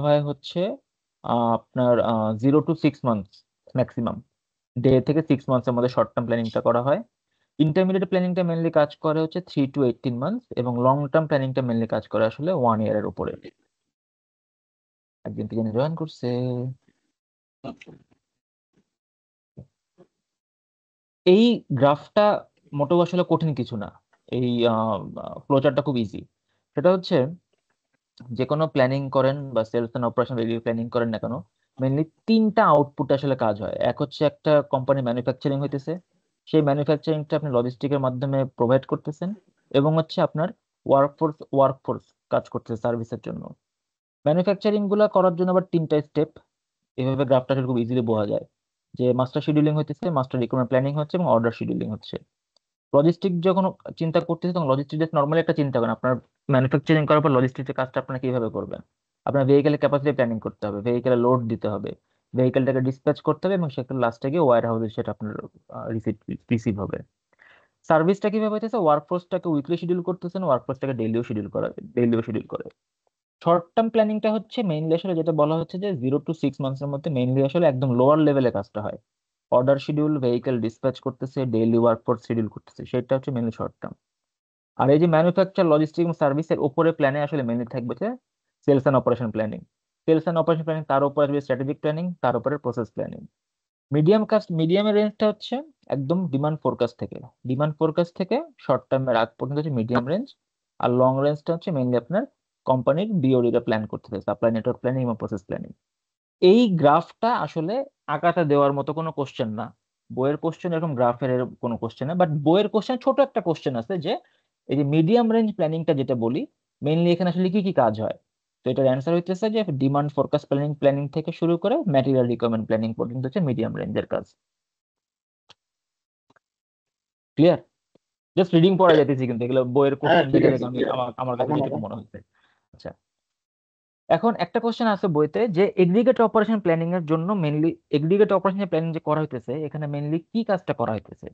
হয় হচ্ছে আপনার 0 to 6 months ম্যাক্সিমাম, ডে থেকে 6 মান্থসের মধ্যে শর্ট টার্ম প্ল্যানিংটা করা হয়। ইন্টারমিডিয়েট প্ল্যানিংটা মেনলি কাজ করে হচ্ছে 3 to 18 months, এবং লং টার্ম প্ল্যানিংটা মেনলি কাজ করে আসলে 1 year উপরে। একদিন থেকে জয়েন করছে। এই গ্রাফটা মোটেও আসলে কঠিন কিছু না, এই ফ্লোচারটা খুব ইজি। সেটা হচ্ছে যে কোনো প্ল্যানিং করেন বা sales and operation review planning করেন না কেন, মেনলি তিনটা আউটপুট আসলে কাজ হয়। এক হচ্ছে একটা কোম্পানি ম্যানুফ্যাকচারিং হইতেছে, সেই ম্যানুফ্যাকচারিংটা আপনি লজিস্টিকের মাধ্যমে প্রোভাইড করতেছেন, এবং হচ্ছে আপনার ওয়ার্কফোর্স কাজ করতেছে সার্ভিসের জন্য। ম্যানুফ্যাকচারিং গুলা করার জন্য আবার তিনটা স্টেপ। এভাবে গ্রাফটা খুব ইজিলি বোঝা যায় যে মাস্টার শিডিউলিং হইতেছে, মাস্টার রিকোয়ারমেন্ট প্ল্যানিং হচ্ছে, এবং অর্ডার শিডিউলিং হচ্ছে। লজিস্টিক যখন চিন্তা করতেছে তখন লজিস্টিক জাস্ট নর্মালি একটা চিন্তা করেন, আপনার ম্যানুফ্যাকচারিং করার পর লজিস্টিক্সের কাজটা আপনারা কিভাবে করবেন। আপনার ভেহিকেলের ক্যাপাসিটি প্ল্যানিং করতে হবে, ভেহিকেলে লোড দিতে হবে, ভেহিকেলটাকে ডিসপ্যাচ করতে হবে, এবং সেখানে লাস্টে গিয়ে ওয়্যার হাউসে সেটা আপনার রিসিভ হবে। সার্ভিসটা কিভাবে হইতেছে, ওয়ার্কফোর্সটাকে উইকলি শিডিউল করতেছেন, ওয়ার্কফোর্সটাকে ডেইলিও শিডিউল করে। শর্ট টার্ম প্ল্যানিংটা হচ্ছে মেইনলি আসলে যেটা বলা হচ্ছে যে 0 to 6 মান্থসের মধ্যে মেইনলি আসলে একদম লোয়ার লেভেলে কাজটা হয়। অর্ডার শিডিউল, ভেহিকেল ডিসপ্যাচ করতেছে, ডেইলি ওয়ার্কফোর্স শিডিউল করতেছে, সেটা হচ্ছে মেইনলি শর্ট টার্ম। আর এই যে ম্যানুফ্যাকচার, লজিস্টিক এবং সার্ভিসের উপরে প্ল্যানে আসলে মেনলি থাকবে যে sales and operation planning. Sales and operation planning, তার উপরে আসবে স্ট্র্যাটেজিক প্ল্যানিং, তার উপরে প্রসেস প্ল্যানিং। মিডিয়ামের রেঞ্জটা হচ্ছে একদম ডিমান্ড ফোরকাস্ট থেকে শর্ট টার্মের আগ পর্যন্ত হচ্ছে মিডিয়াম রেঞ্জ। আর লং রেঞ্জটা হচ্ছে মেনলি আপনার কোম্পানির বিওডিটা প্ল্যান করতে, সাপ্লাই নেটওয়ার্ক প্ল্যানিং এবং প্রসেস প্ল্যানিং। এই গ্রাফটা আসলে আঁকাটা দেওয়ার মতো কোনো কোশ্চেন না। বইয়ের কোশ্চেন এরকম গ্রাফের কোনো কোশ্চেন না, বাট বইয়ের কোশ্চেন ছোট একটা কোশ্চেন আছে যে এই যে মিডিয়াম রেঞ্জ প্ল্যানিংটা যেটা বলি, মেইনলি এখানে আসলে কি কি কাজ হয়। তো এটার অ্যান্সার হইতেছে যে ডিমান্ড ফোরকাস্ট প্ল্যানিং প্ল্যানিং থেকে শুরু করে ম্যাটেরিয়াল রিকোয়ারমেন্ট প্ল্যানিং পর্যন্ত হচ্ছে মিডিয়াম রেঞ্জের কাজ। ক্লিয়ার? জাস্ট রিডিং পড়া যাইতেছি, কিন্তু এগুলো বইয়ের হ্যাঁ, কোশ্চেন ঠিক দেখে আছে, দেখে আমি ঠিক আছে। আমার কাছে এখন যেটুকু এখন মনে হচ্ছে। আচ্ছা, এখন একটা কোশ্চেন আছে বইতে যে এগ্রিগেট অপারেশন প্ল্যানিং এর জন্য মেনলি, এগ্রিগেট অপারেশন প্ল্যানিং যে করা হইতেছে এখানে মেনলি কি কাজটা করা হইতেছে।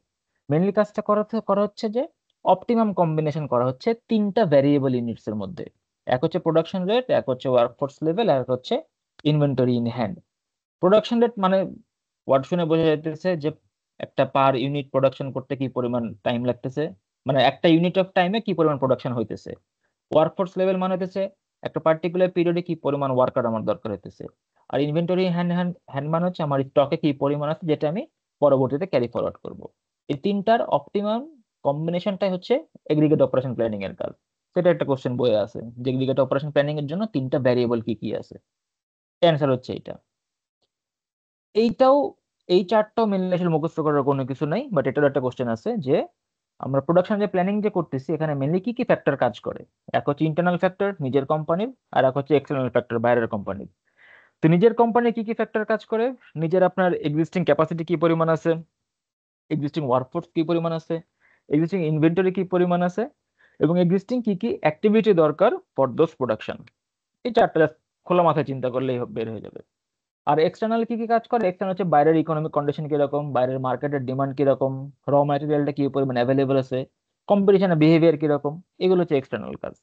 মেনলি কাজটা করা হচ্ছে যে অপটিমাম কম্বিনেশন করা হচ্ছে তিনটা ভ্যারিয়েবল ইউনিটস এর মধ্যে। এক হচ্ছে প্রোডাকশন রেট, এক হচ্ছে ওয়ার্কফোর্স লেভেল, আর এক হচ্ছে inventory in hand. Production rate মানে ওয়ার্ড শুনে বোঝা যাইতেছে যে একটা পার ইউনিট প্রোডাকশন করতে কি পরিমাণ টাইম লাগতেছে, মানে একটা ইউনিট অফ টাইমে কি পরিমাণ প্রোডাকশন হইতেছে। ওয়ার্কফোর্স লেভেল মানে হইতেছে একটা পার্টিকুলার পিরিয়ডে কি পরিমাণ ওয়ার্কার আমার দরকার হইতেছে। আর ইনভেন্টরি হ্যান্ড হ্যান্ড হ্যান্ড মানে হচ্ছে আমার স্টকে কি পরিমাণ আছে যেটা আমি পরবর্তীতে ক্যারি ফরওয়ার্ড করব। এই তিনটার অপটিমাম কম্বিনেশনটাই হচ্ছে এগ্রিগেট অপারেশন প্ল্যানিং এর কাজ। সেটা একটা কোশ্চেন বইয়ে আছে যে এগ্রিগেট অপারেশন প্ল্যানিং এর জন্য তিনটা ভ্যারিয়েবল কি কি আছে। অ্যান্সার হচ্ছে এটা। এইটাও, এই চারটাও মেনলি আসলে মুখস্থ করার কোনো কিছু নাই, বাট এটার একটা কোশ্চেন আছে যে আমরা প্রোডাকশন যে প্ল্যানিং যে করতেছি এখানে মেনলি কি কি ফ্যাক্টর কাজ করে। এক হচ্ছে ইন্টারনাল ফ্যাক্টর নিজের কোম্পানির, আর এক হচ্ছে এক্সটার্নাল ফ্যাক্টর বাইরের কোম্পানির। তো নিজের কোম্পানির কি কি ফ্যাক্টর কাজ করে, নিজের আপনার এক্সিস্টিং ক্যাপাসিটি কি পরিমাণ আছে, এক্সিস্টিং ওয়ার্কফোর্স কি পরিমাণ আছে, এক্সিস্টিং ইনভেন্টরি কি পরিমাণ আছে, এবং এক্সিস্টিং কি কি অ্যাক্টিভিটি দরকার ফর দোজ প্রোডাকশন। এই চারটা just খোলা মাথায় চিন্তা করলেই বের হয়ে যাবে। আর এক্সটার্নাল কি কি কাজ করে, এক্সটার্নাল হচ্ছে বাইরের ইকোনমিক কন্ডিশন কিরকম, বাইরের মার্কেটের ডিমান্ড কিরকম, র ম্যাটেরিয়ালটা কি পরিমাণ অ্যাভেলেবল আছে, কম্পিটিশনের বিহেভিয়ার কিরকম, এগুলো হচ্ছে এক্সটার্নাল কাজ।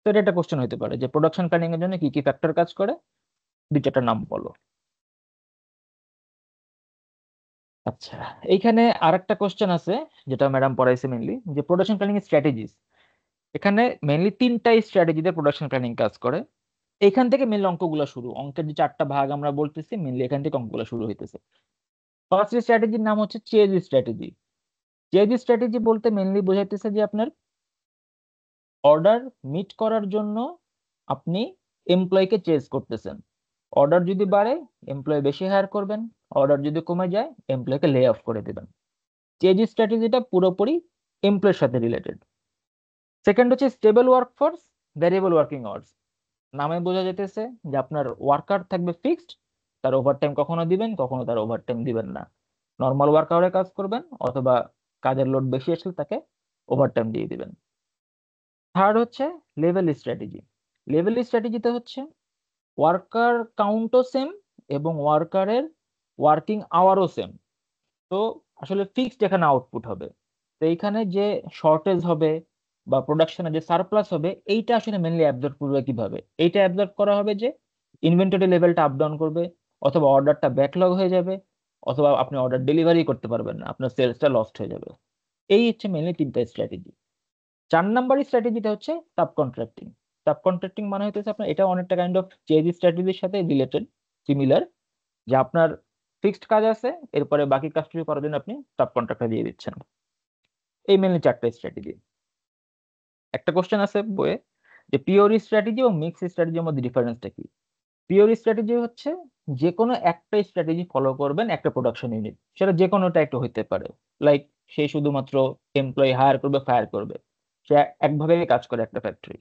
তো এটা একটা কোশ্চেন হতে পারে যে প্রোডাকশন প্ল্যানিং এর জন্য কি কি ফ্যাক্টর কাজ করে, দুই চারটা নাম বলো। আচ্ছা, এইখানে আরেকটা কোশ্চেন আছে যেটা ম্যাডাম পড়াইছে মেনলি, যে প্রোডাকশন প্ল্যানিং স্ট্র্যাটেজিস। এখানে মেনলি তিনটাই স্ট্র্যাটেজিতে প্রোডাকশন প্ল্যানিং কাজ করে। এখান থেকে মেনলি অঙ্কগুলো শুরু, অঙ্কের যে চারটা ভাগ আমরা বলতেছি মেনলি এখান থেকে অঙ্কগুলো শুরু হইতেছে। ফার্স্ট স্ট্র্যাটেজির নাম হচ্ছে চেজ স্ট্র্যাটেজি। চেজ স্ট্র্যাটেজি বলতে মেনলি বোঝাইতেছে যে আপনার অর্ডার মিট করার জন্য আপনি এমপ্লয়কে চেজ করতেছেন। অর্ডার যদি বাড়ে এমপ্লয় বেশি হায়ার করবেন, অর্ডার যদি কমে যায় এমপ্লয়কে লে অফ করে দেবেন। চেজ স্ট্র্যাটেজিটা পুরোপুরি এমপ্লয়ের সাথে রিলেটেড। সেকেন্ড হচ্ছে stable workforce, variable working hours. নামে বোঝা যেতেছে যে আপনার ওয়ার্কার থাকবে ফিক্সড, তার ওভারটাইম কখনো দিবেন কখনো তার ওভারটাইম দিবেন না, নর্মাল ওয়ার্ক আওয়ারে কাজ করবেন, অথবা কাজের লোড বেশি আসলে তাকে ওভারটাইম দিয়ে দিবেন। থার্ড হচ্ছে লেভেল স্ট্র্যাটেজি। লেভেল স্ট্র্যাটেজিতে হচ্ছে ওয়ার্কার কাউন্টও সেম এবং ওয়ার্কারের ওয়ার্কিং আওয়ারও সেম। তো আসলে ফিক্সড এখানে আউটপুট হবে। তো এইখানে যে শর্টেজ হবে বা প্রোডাকশনে যে সারপ্লাস হবে এইটা আসলে মেনলি অ্যাবজর্ব করবে কিভাবে, এইটা অ্যাবজর্ব করা হবে যে ইনভেন্টরি লেভেলটা আপ ডাউন করবে, অথবা অর্ডারটা ব্যাকলগ হয়ে যাবে, অথবা আপনি অর্ডার ডেলিভারি করতে পারবেন না, আপনার সেলসটা লস্ট হয়ে যাবে। এই হচ্ছে মেনলি তিনটা স্ট্র্যাটেজি। 4 নম্বর স্ট্র্যাটেজিটা হচ্ছে সাব কন্ট্রাক্টিং। সাব কন্ট্রাক্টিং মানে হচ্ছে আপনার এটা অনেকটা কাইন্ড অফ চেজ স্ট্র্যাটেজির সাথে রিলেটেড, সিমিলার, যে আপনার ফিক্সড কাজ আছে, এরপরে বাকি কাজটুকু করার জন্য আপনি সাব কন্ট্রাক্টর দিয়ে দিচ্ছেন। এই মেনলি 4টা স্ট্র্যাটেজি। একটা কোশ্চেন আছে বইয়ে যে পিওর স্ট্র্যাটেজি এবং মিক্স স্ট্র্যাটেজির মধ্যে ডিফারেন্সটা কি। পিওর স্ট্র্যাটেজি হচ্ছে যে কোনো একটা স্ট্র্যাটেজি ফলো করবেন একটা প্রোডাকশন ইউনিট, সেটা যে কোনোটা একটা হইতে পারে। লাইক সে শুধুমাত্র এমপ্লয়ি হায়ার করবে, ফায়ার করবে, সে একভাবে কাজ করে একটা ফ্যাক্টরি।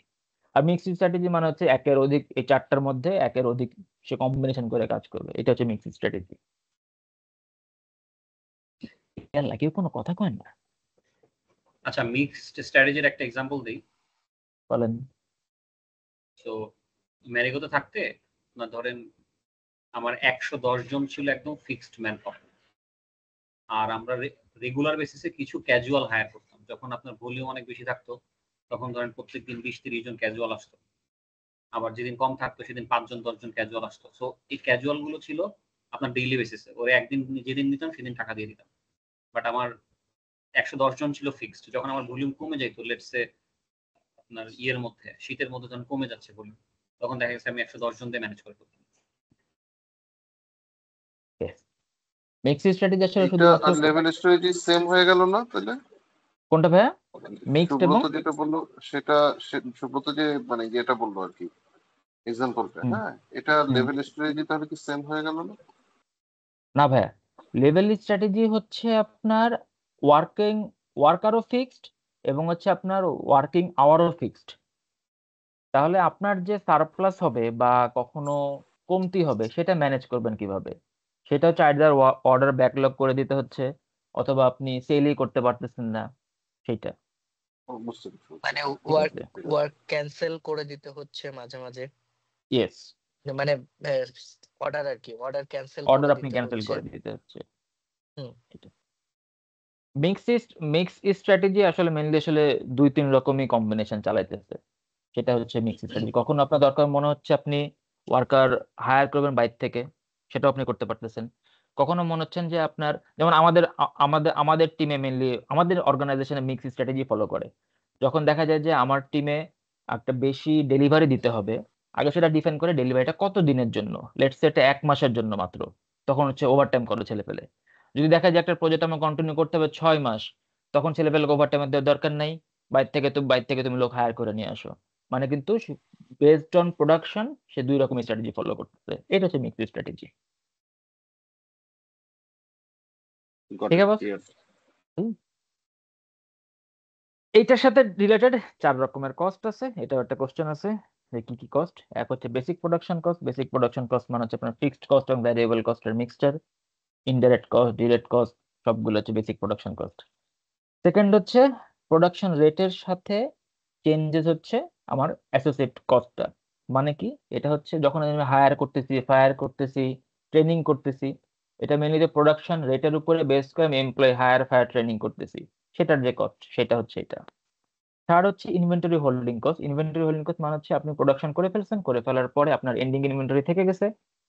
আর মিক্স স্ট্র্যাটেজি মানে হচ্ছে একের অধিক, এই 4টার মধ্যে একের অধিক সে কম্বিনেশন করে কাজ করবে, এটা হচ্ছে মিক্স স্ট্র্যাটেজি। কেউ কোনো কথা কয় না। আচ্ছা, মিক্সড স্ট্র্যাটেজির একটা এক্সাম্পল দিই। বলেন। তো ম্যারিগোতে থাকতে না, ধরেন আমার 110 জন ছিল একদম ফিক্সড ম্যান পাওয়ার, আর আমরা রেগুলার বেসিসে কিছু ক্যাজুয়াল হায়ার করতাম। যখন আপনার ভলিউম অনেক বেশি থাকতো তখন ধরেন প্রত্যেকদিন 20-30 জন ক্যাজুয়াল আসতো, আবার যেদিন কম থাকতো সেদিন 5 জন 10 জন ক্যাজুয়াল আসতো। সো এই ক্যাজুয়াল গুলো ছিল আপনার ডেইলি বেসিসে, ওরে একদিন যেদিন নিতাম সেদিন টাকা দিয়ে দিতাম। বাট আমার 110 জন ছিল ফিক্সড। যখন আমার ভলিউম কমে যাইতো, লেটস সে আপনার ইয়ের মধ্যে, শীতের মধ্যে যখন কমে যাচ্ছে ভলিউম, তখন দেখা গেছে আমি 110 জন দিয়ে ম্যানেজ করে ফেলতাম। মিক্স স্ট্র্যাটেজি আসলে এটা শুধুমাত্র আর লেভেল স্টোরেজ সেম হয়ে গেল না তাহলে? কোনটা ভাইয়া? মিক্সড এবং সুব্রত যেটা বললো সেটা, সুব্রত যে মানে যেটা বললো আর কি এক্সাম্পলটা, হুম হ্যাঁ, এটা হুম লেভেল স্টোরেজ তাহলে কি সেম হয়ে গেল না? না ভাইয়া, লেভেল স্ট্র্যাটেজি হচ্ছে আপনার ওয়ার্কিং ওয়ার্কারও ফিক্সড এবং হচ্ছে আপনার ওয়ার্কিং আওয়ারও ফিক্সড। তাহলে আপনার যে সারপ্লাস হবে বা কখনো কমতি হবে সেটা ম্যানেজ করবেন কিভাবে? সেটা হচ্ছে আইদার অর্ডার ব্যাকলগ করে দিতে হচ্ছে, অথবা আপনি সেলই করতে পারতেছেন না, সেটা। বুঝতে পেরেছি, মানে ঠিক ওয়ার্ক আছে, ওয়ার্ক ক্যান্সেল করে দিতে হচ্ছে মাঝে মাঝে, ইয়েস, মানে অর্ডার আর কি, অর্ডার ক্যান্সেল অর্ডার করে আপনি দিতে ক্যান্সেল হচ্ছে। করে দিতে হচ্ছে। হুম। মিক্স স্ট্র্যাটেজি আসলে মেনলি আসলে 2-3 রকমই কম্বিনেশন চালাইতেছে। সেটা হচ্ছে মিক্স স্ট্র্যাটেজি। কখনো আপনার দরকার মনে হচ্ছে আপনি ওয়ার্কার হায়ার করবেন বাইরে থেকে, সেটাও আপনি করতে পারতেছেন। কখনো মনে হচ্ছেন যে আপনার, যেমন আমাদের টিমে মেনলি, আমাদের অর্গানাইজেশনে মিক্স স্ট্র্যাটেজি ফলো করে। যখন দেখা যায় যে আমার টিমে একটা বেশি ডেলিভারি দিতে হবে, আগে সেটা ডিফাইন করে ডেলিভারিটা কত দিনের জন্য, লেটস সে এটা 1 মাসের জন্য মাত্র, তখন হচ্ছে ওভারটাইম করে ছেলে পেলে। যদি দেখা যায় একটা প্রজেক্ট আমার কন্টিনিউ করতে হবে 6 মাস, তখন ছেলে পেলে ওভারটাইমের দেওয়ার দরকার নাই, বাইরে থেকে তুমি লোক হায়ার করে নিয়ে আসো। মানে কিন্তু বেসড অন প্রোডাকশন সে 2 রকম স্ট্র্যাটেজি ফলো করতেছে, এটা হচ্ছে মিক্স স্ট্র্যাটেজি। গট ঠিক ইট, আছে বস? ক্লিয়ার। এইটার সাথে রিলেটেড 4 রকমের কস্ট আছে, এটা একটা কোশ্চেন আছে যে কি কি কস্ট। এক হচ্ছে basic production cost. Basic production cost মানে হচ্ছে আপনার ফিক্সড কস্ট এবং ভ্যারিয়েবল কস্টের mixture, indirect cost, direct cost, সবগুলো হচ্ছে বেসিক প্রোডাকশন কস্ট। সেকেন্ড হচ্ছে প্রোডাকশন রেটের সাথে চেঞ্জেস হচ্ছে আমার অ্যাসোসিয়েট কস্টটা। মানে কি, এটা হচ্ছে যখন আমি হায়ার করতেছি, ফায়ার করতেছি, ট্রেনিং করতেছি, এটা মেনলি যে প্রোডাকশন রেটের উপরে বেস করে আমি এমপ্লয় হায়ার ফায়ার ট্রেনিং করতেছি, সেটার যে কস্ট সেটা হচ্ছে এটা। থার্ড হচ্ছে inventory holding cost. Inventory holding cost মানে হচ্ছে আপনি প্রোডাকশন করে ফেলছেন, করে ফেলার পরে আপনার এন্ডিং ইনভেন্টরি থেকে গেছে,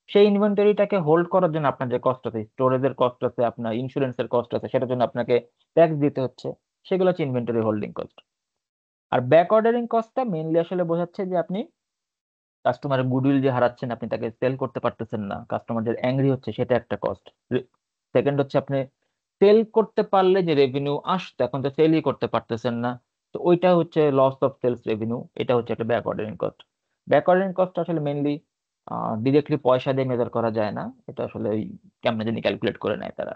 সেই ইনভেন্টরিটাকে হোল্ড করার জন্য আপনার যে কস্ট আছে, স্টোরেজের কস্ট আছে, আপনার ইন্স্যুরেন্সের কস্ট আছে, সেটার জন্য আপনাকে ট্যাক্স দিতে হচ্ছে, সেগুলো হচ্ছে ইনভেন্টরি হোল্ডিং কস্ট। আর ব্যাক অর্ডারিং কস্টটা মেইনলি আসলে বোঝাচ্ছে যে আপনি কাস্টমারের গুডউইল যে হারাচ্ছেন, আপনি তাকে সেল করতে পারতেছেন না, কাস্টমার যে অ্যাংরি হচ্ছে, সেটা একটা কস্ট। সেকেন্ড হচ্ছে আপনি সেল করতে পারলে যে রেভিনিউ আসতো, এখন তো সেলই করতে পারতেছেন না, তো ওইটা হচ্ছে লস অফ সেলস রেভিনিউ, এটা হচ্ছে একটা back ordering cost. Back ordering cost আসলে মেইনলি ডিরেক্টলি পয়সা দিয়ে মেজার করা যায় না, এটা আসলে ওই কেমনে জানি ক্যালকুলেট করে নেয় তারা।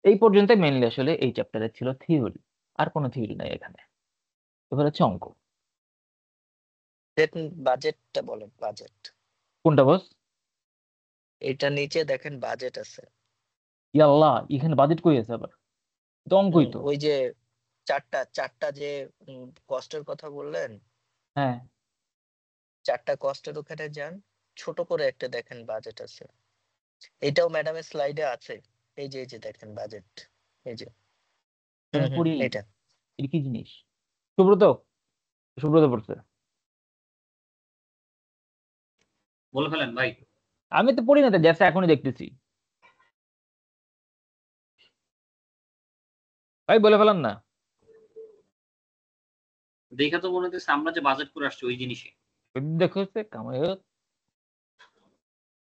এই পর্যন্ত মেইনলি আসলে এই চ্যাপ্টারে ছিল থিওরি, আর কোনো থিওরি নাই এখানে। এবার হচ্ছে অঙ্ক। বাজেটটা বলেন, বাজেট। কোনটা বস? এটা নিচে দেখেন বাজেট আছে। ইয়াল্লাহ, এখানে বাজেট কই আছে আবার? তো অঙ্কই তো। ওই যে চারটা যে কস্টের কথা বললেন, হ্যাঁ, 4টা কস্টের ওখানে যান, ছোট করে একটা দেখেন বাজেট আছে। এটাও ম্যাডামের স্লাইডে আছে। এই যে দেখেন বাজেট, এই যে এখানে পড়ি নাই। এটা। এটা কি জিনিস? সুব্রত, সুব্রত পড়ছে। বলে ফেলেন ভাই। আমি তো পড়ি না, তো জাস্ট এখনই দেখতেছি। ভাই বলে ফেলান না। দেখা তো মনে হচ্ছে আমরা যে বাজেট করে আসছি ওই জিনিসই। দেখো কামাই।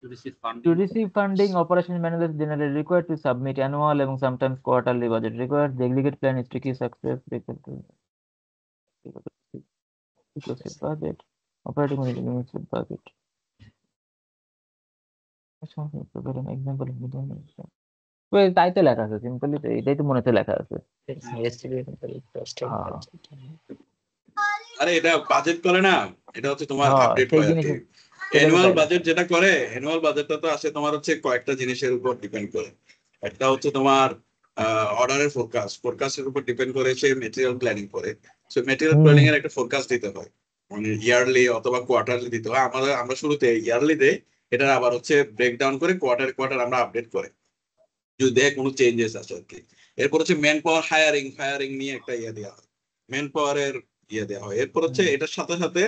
To receive funding. To receive funding, operations managers generally required to submit annual and sometimes quarterly budget. Required the aggregate plan is to key success. Budget. Operating limits with budget. Example. তাই তো লেখা আছে, simply এটাই তো মনে হচ্ছে লেখা আছে। হ্যাঁ আরে এটা বাজেট করে না, এটা হচ্ছে তোমার হ্যাঁ, আপডেট সেই হয় আর জিনিস কি। সেটা তো অ্যানুয়াল তাই বাজেট লেখা। যেটা করে, অ্যানুয়াল বাজেটটা তো আসে তোমার হচ্ছে কয়েকটা জিনিসের উপর ডিপেন্ড করে। একটা হচ্ছে তোমার অর্ডারের ফোরকাস্টের উপর ডিপেন্ড করে, সে মেটেরিয়াল প্ল্যানিং করে। সো মেটেরিয়াল প্ল্যানিং এর একটা ফোরকাস্ট দিতে হয়, মানে ইয়ারলি অথবা কোয়ার্টারলি দিতে হয়। আমরা শুরুতে ইয়ারলি দেই, এটা আবার হচ্ছে ব্রেকডাউন করে কোয়ার্টার আমরা আপডেট করে যদি দেখে কোনো চেঞ্জেস আছে আর কি। এরপর হচ্ছে ম্যান পাওয়ার হায়ারিং নিয়ে একটা ইয়ে দেওয়া হয়, ম্যান পাওয়ারের ইয়ে দেওয়া হয়। এরপর হচ্ছে এটার সাথে সাথে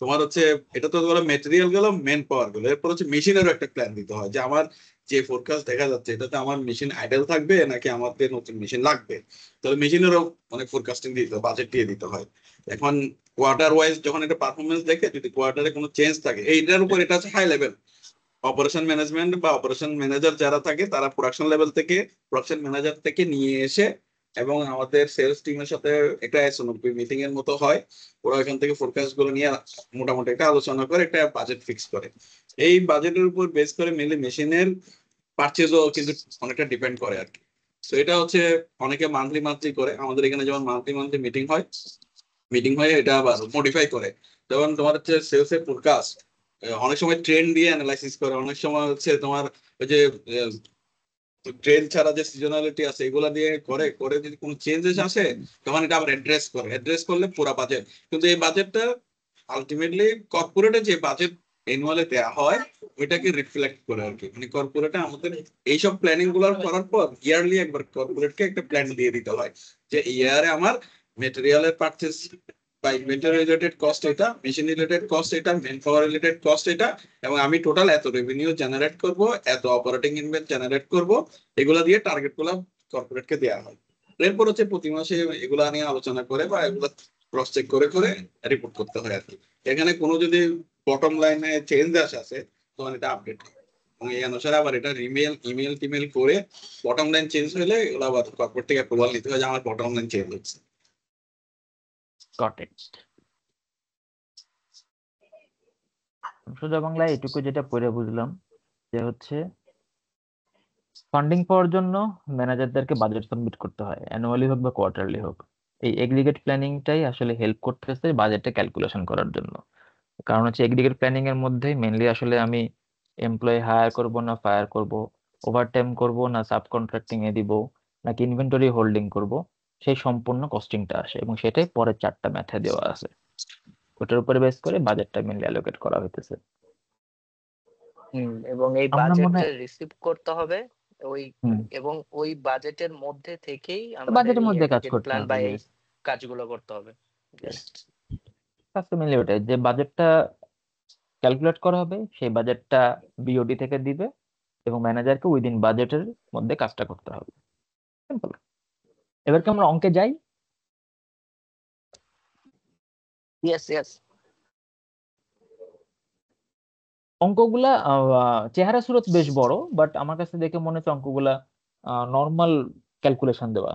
তোমার হচ্ছে এটা তো ধরো মেটেরিয়াল গেল, ম্যান পাওয়ার গেল, এরপর হচ্ছে মেশিনেরও একটা প্ল্যান দিতে হয় যে আমার যে ফোরকাস্ট দেখা যাচ্ছে এটাতে আমার মেশিন আইডল থাকবে নাকি আমাদের নতুন মেশিন লাগবে। তাহলে মেশিনেরও অনেক ফোরকাস্টিং দিতে হয়, বাজেট দিয়ে দিতে হয়। এখন কোয়ার্টার ওয়াইজ যখন এটা পারফরমেন্স দেখে, যদি কোয়ার্টারে কোনো চেঞ্জ থাকে, এইটার উপর এটা হচ্ছে হাই লেভেল অপারেশন ম্যানেজমেন্ট বা অপারেশন ম্যানেজার যারা থাকে তারা প্রোডাকশন লেভেল থেকে, প্রোডাকশন ম্যানেজার থেকে নিয়ে এসে এবং আমাদের সেলস টিমের সাথে একটা SNOP মিটিং এর মতো হয়। ওরা এখান থেকে ফোরকাস্ট গুলো নিয়ে মোটামুটি একটা আলোচনা করে একটা বাজেট ফিক্স করে। এই বাজেটের উপর বেস করে মেনলি মেশিনের পারচেজও কিন্তু অনেকটা ডিপেন্ড করে আর কি। তো এটা হচ্ছে অনেকে মান্থলি করে, আমাদের এখানে যেমন মান্থলি মিটিং হয়ে এটা আবার মডিফাই করে। যেমন তোমার হচ্ছে সেলস এর ফোরকাস্ট অনেক সময় ট্রেন্ড দিয়ে অ্যানালাইসিস করে, অনেক সময় হচ্ছে তোমার ওই যে ট্রেন্ড ছাড়া যে সিজনালিটি আছে এগুলা দিয়ে করে যদি কোনো চেঞ্জেস আসে তখন এটা আবার অ্যাড্রেস করলে পুরো বাজেট। কিন্তু এই বাজেটটা আলটিমেটলি কর্পোরেটে যে বাজেট এনুয়ালে দেওয়া হয় ওইটাকে রিফ্লেক্ট করে আর কি। মানে কর্পোরেটে আমাদের এইসব প্ল্যানিং গুলো করার পর ইয়ারলি একবার কর্পোরেটকে একটা প্ল্যান দিয়ে দিতে হয় যে ইয়ারে আমার মেটেরিয়ালের পারচেস বা ইনভেন্টরি রিলেটেড কস্ট এটা, মেশিন রিলেটেড কস্ট এটা, ম্যান পাওয়ার রিলেটেড কস্ট এটা, এবং আমি টোটাল এত রেভিনিউ জেনারেট করব, এত অপারেটিং ইনভেস্ট জেনারেট করব, এগুলা দিয়ে টার্গেট গুলা কর্পোরেটকে দেওয়া হয়। এরপর হচ্ছে প্রতি মাসে এগুলা নিয়ে আলোচনা করে বা এগুলা ক্রস চেক করে রিপোর্ট করতে হয় আর কি। এখানে কোনো যদি বটম লাইনে চেঞ্জ আসে তখন এটা আপডেট হয় এবং এই অনুসারে আবার এটা ইমেল টিমেল করে বটম লাইন চেঞ্জ হলে এগুলো আবার কর্পোরেট থেকে অ্যাপ্রুভাল নিতে হয় যে আমার বটম লাইন চেঞ্জ হচ্ছে। Got it. সোজা বাংলায় এটুকু যেটা পড়ে বুঝলাম যে হচ্ছে ফান্ডিং পাওয়ার জন্য ম্যানেজারদেরকে বাজেট সাবমিট করতে হয়, অ্যানুয়ালি হোক বা কোয়ার্টারলি হোক। এই এগ্রিগেট প্ল্যানিংটাই আসলে হেল্প করতেছে বাজেটটা ক্যালকুলেশন করার জন্য। কারণ হচ্ছে এগ্রিগেট প্ল্যানিং এর মধ্যে মেনলি আসলে আমি এমপ্লয়ি হায়ার করব না ফায়ার করব, ওভারটাইম করব না সাব কন্ট্রাক্টিং এ দিব, নাকি ইনভেন্টরি হোল্ডিং করব, সেই সম্পূর্ণ কস্টিংটা আসে এবং সেটাই পরের 4টা ম্যাথে দেওয়া আছে। ওটার উপরে বেস করে বাজেটটা মেনলি অ্যালোকেট করা হইতেছে। এবং এই আমরা মনে বাজেটটা হয় রিসিভ করতে হবে ওই, এবং ওই বাজেটের মধ্যে থেকেই আমাদের বাজেটের এই মধ্যে কাজ এগ্রিগেট করতে প্ল্যান হবে। বা এই কাজগুলো করতে হবে। কাজ তো মেনলি ওটাই যে বাজেটটা ক্যালকুলেট করা হবে, সেই বাজেটটা বিওডি থেকে দিবে এবং ম্যানেজারকে উইদিন বাজেটের মধ্যে কাজটা করতে হবে। সিম্পল। এবার কি আমরা অঙ্কে যাই? ইয়েস। অঙ্কগুলা চেহারা সুরত বেশ বড়, বাট আমার কাছে দেখে মনে হচ্ছে অঙ্কগুলা নর্মাল ক্যালকুলেশন দেওয়া,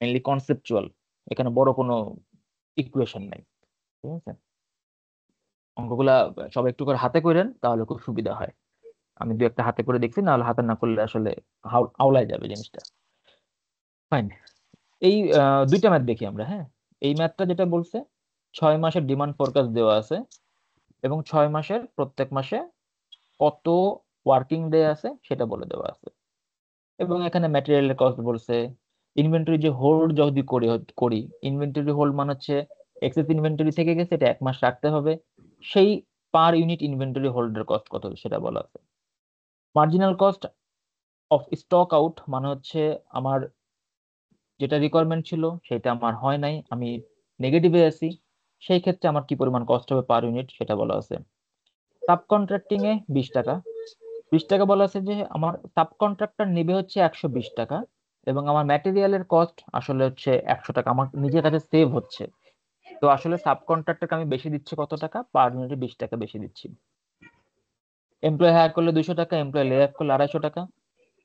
মেনলি কনসেপচুয়াল। এখানে বড় কোনো ইকুয়েশন নাই, ঠিক আছে? অঙ্কগুলা সবাই একটু করে হাতে করেন তাহলে খুব সুবিধা হয়। আমি দু একটা হাতে করে দেখছি, নাহলে হাতে না করলে আসলে আওলায় যাবে জিনিসটা। ফাইন। এই 2টা ম্যাথ দেখি আমরা। হ্যাঁ, এই ম্যাথটা যেটা বলছে 6 মাসের ডিমান্ড ফোরকাস্ট দেওয়া আছে এবং 6 মাসের প্রত্যেক মাসে কত ওয়ার্কিং ডে আছে সেটা বলে দেওয়া আছে। এবং এখানে ম্যাটেরিয়ালের কস্ট বলছে। ইনভেন্টরি যে হোল্ড যদি করি ইনভেন্টরি হোল্ড মানে হচ্ছে এক্সেস ইনভেন্টরি থেকে গেছে, এটা 1 মাস রাখতে হবে, সেই পার ইউনিট ইনভেন্টরি হোল্ডের কস্ট কত সেটা বলা আছে। Marginal cost of stock out মানে হচ্ছে আমার যেটা রিকোয়ারমেন্ট ছিল সেটা আমার হয় নাই, আমি নেগেটিভে আছি, সেই ক্ষেত্রে আমার কি পরিমাণ কস্ট হবে পার ইউনিট সেটা বলা আছে। সাব কন্ট্রাক্টিং এ 20 টাকা। 20 টাকা বলা আছে যে আমার সাব কন্ট্রাক্টর নেবে হচ্ছে 120 টাকা, এবং আমার ম্যাটেরিয়ালের কস্ট আসলে হচ্ছে 100 টাকা আমার নিজের কাছে সেভ হচ্ছে। তো আসলে সাব কন্ট্রাক্টরকে আমি বেশি দিচ্ছি কত টাকা, পার ইউনিটে 20 টাকা বেশি দিচ্ছি। এমপ্লয় হায়ার করলে 200 টাকা, এমপ্লয় লে অফ করলে 250 টাকা।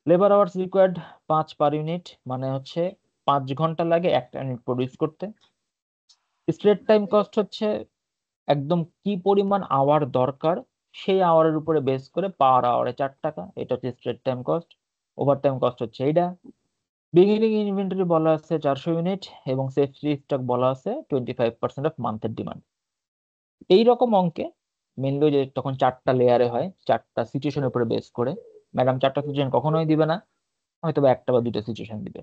Labour hours required 5 per unit, মানে হচ্ছে 5 ঘন্টা লাগে একটা ইউনিট প্রডিউস করতে। স্ট্রেট টাইম কস্ট হচ্ছে একদম কি পরিমাণ আওয়ার দরকার সেই আওয়ারের উপরে বেস করে পার আওয়ারে 4 টাকা, এটা হচ্ছে straight time cost. Over time cost হচ্ছে এইটা। বিগিনিং ইনভেন্টরি বলা আছে 400 ইউনিট, এবং সেফটি স্টক বলা আছে 25% অফ মান্থের ডিমান্ড। এইরকম অঙ্কে মেনলি যে তখন 4টা লেয়ারে হয়, 4টা সিচুয়েশনের উপরে বেস করে। ম্যাডাম 4টা সিচুয়েশন কখনোই দিবে না, হয়তো বা 1টা বা 2টা সিচুয়েশন দিবে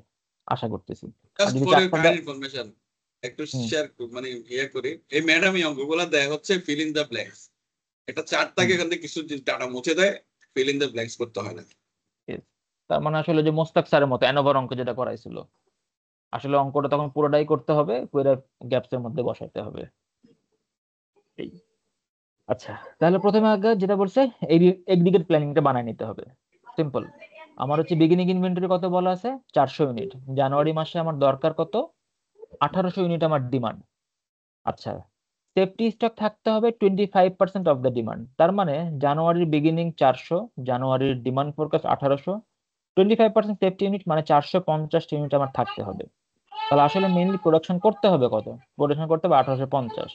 আশা করতেছি। আর জাস্ট যদি ফর ইউর 4টা কাইন্ড ইনফরমেশন একটু হুম শেয়ার মানে করি, এই ম্যাডাম এই অঙ্কগুলো দেয় হচ্ছে ফিল ইন দ্য ব্ল্যাঙ্কস। এটা চারটাকে হুম এখান থেকে কিছু ডাটা মুছে দেয়, ফিল ইন দ্য ব্ল্যাঙ্কস করতে হয় না। yes। তার মানে আসলে যে মোস্তাক স্যারের মতো অ্যানোভার অঙ্ক যেটা করাইছিল, আসলে অঙ্কটা তখন পুরোটাই করতে হবে, পুরো গ্যাপস এর মধ্যে বসাইতে হবে। এই আচ্ছা, তাহলে প্রথমে আগে যেটা বলছে এগ্রিগেট প্ল্যানিংটা বানায় নিতে হবে। সিম্পল। আমার হচ্ছে বিগিনিং ইনভেন্টরি কত বলা আছে, 400 ইউনিট। জানুয়ারি মাসে আমার দরকার কত, 1800 ইউনিট আমার ডিমান্ড। আচ্ছা, সেফটি স্টক থাকতে হবে 25% অফ দ্য ডিমান্ড। তার মানে জানুয়ারির বিগিনিং 400, জানুয়ারির ডিমান্ড ফোরকাস্ট 1800, 25% সেফটি ইউনিট মানে 450 ইউনিট আমার থাকতে হবে। তাহলে আসলে মেইনলি প্রোডাকশন করতে হবে কত, প্রোডাকশন করতে হবে 1850।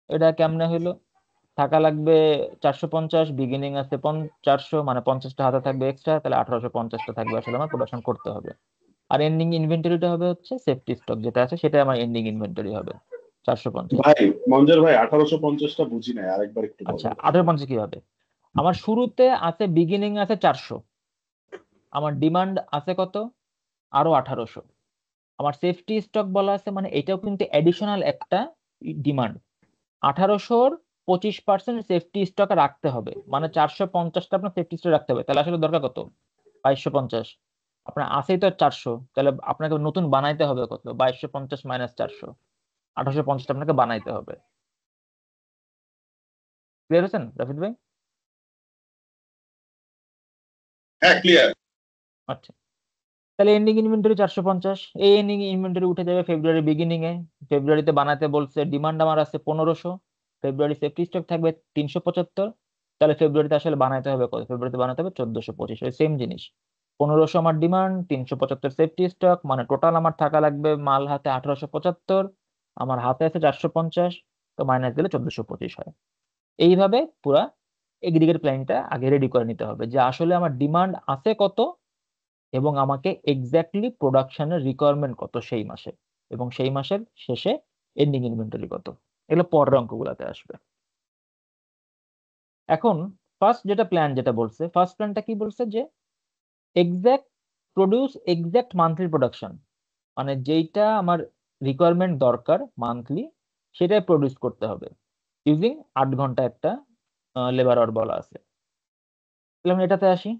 এটা কেমনে হইলো, থাকা লাগবে 450, বিগিনিং আছে 400, মানে 50টা হাতে থাকবে এক্সট্রা, তাহলে 1850টা থাকবে আসলে আমার প্রোডাকশন করতে হবে। আর এন্ডিং ইনভেন্টরিটা হবে হচ্ছে সেফটি স্টক যেটা আছে, সেটা আমার এন্ডিং ইনভেন্টরি হবে 450। ভাই মঞ্জুর ভাই 1850টা বুঝি নাই, আরেকবার একটু আচ্ছা, বলেন। 1850 কি হবে, আমার শুরুতে আছে বিগিনিং আছে 400, আমার ডিমান্ড আছে কত, আরো 1800। আমার সেফটি স্টক বলা আছে, মানে এটাও কিন্তু এডিশনাল একটা ডিমান্ড। 1800-র 25% সেফটি স্টক রাখতে হবে, মানে 450টা আপনার সেফটি স্টক রাখতে হবে। তাহলে আসলে দরকার কত, 2250। আপনার আছেই তো 400, তাহলে আপনাকে নতুন বানাইতে হবে কত, 2250 মাইনাস 400, 1850 আপনাকে বানাইতে হবে। ক্লিয়ার হয়েছেন রাফিদ ভাই? হ্যাঁ ক্লিয়ার। আচ্ছা, তাহলে এন্ডিং ইনভেন্টরি 450, এই এন্ডিং ইনভেন্টরি উঠে যাবে ফেব্রুয়ারি বিগিনিং এ। ফেব্রুয়ারিতে বানাতে বলছে, ডিমান্ড আমার আছে 1500, ফেব্রুয়ারি সেফটি স্টক থাকবে 375। তাহলে ফেব্রুয়ারিতে আসলে বানাইতে হবে কত, ফেব্রুয়ারিতে বানাতে হবে 1425। ওই সেম জিনিস, 1500 আমার ডিমান্ড, 375 সেফটি স্টক, মানে টোটাল আমার থাকা লাগবে মাল হাতে 1875, আমার হাতে আছে 450, তো মাইনাস দিলে 1425 হয়। এইভাবে পুরা এগ্রিগেট প্ল্যানটা আগে রেডি করে নিতে হবে, যে আসলে আমার ডিমান্ড আছে কত, এবং আমাকে এক্স্যাক্টলি প্রোডাকশনের রিকোয়ারমেন্ট কত সেই মাসে, এবং সেই মাসের শেষে এন্ডিং ইনভেন্টরি কত। এগুলো পরের অঙ্কগুলোতে আসবে। এখন ফার্স্ট যেটা প্ল্যান যেটা বলছে, ফার্স্ট প্ল্যানটা কি বলছে, যে exact produce exact monthly production, মানে যেইটা আমার রিকোয়ারমেন্ট দরকার মান্থলি, সেটাই প্রডিউস করতে হবে ইউজিং 8 ঘন্টা একটা লেবার আওয়ার বলা আছে। তাহলে আমি এটাতে আসি।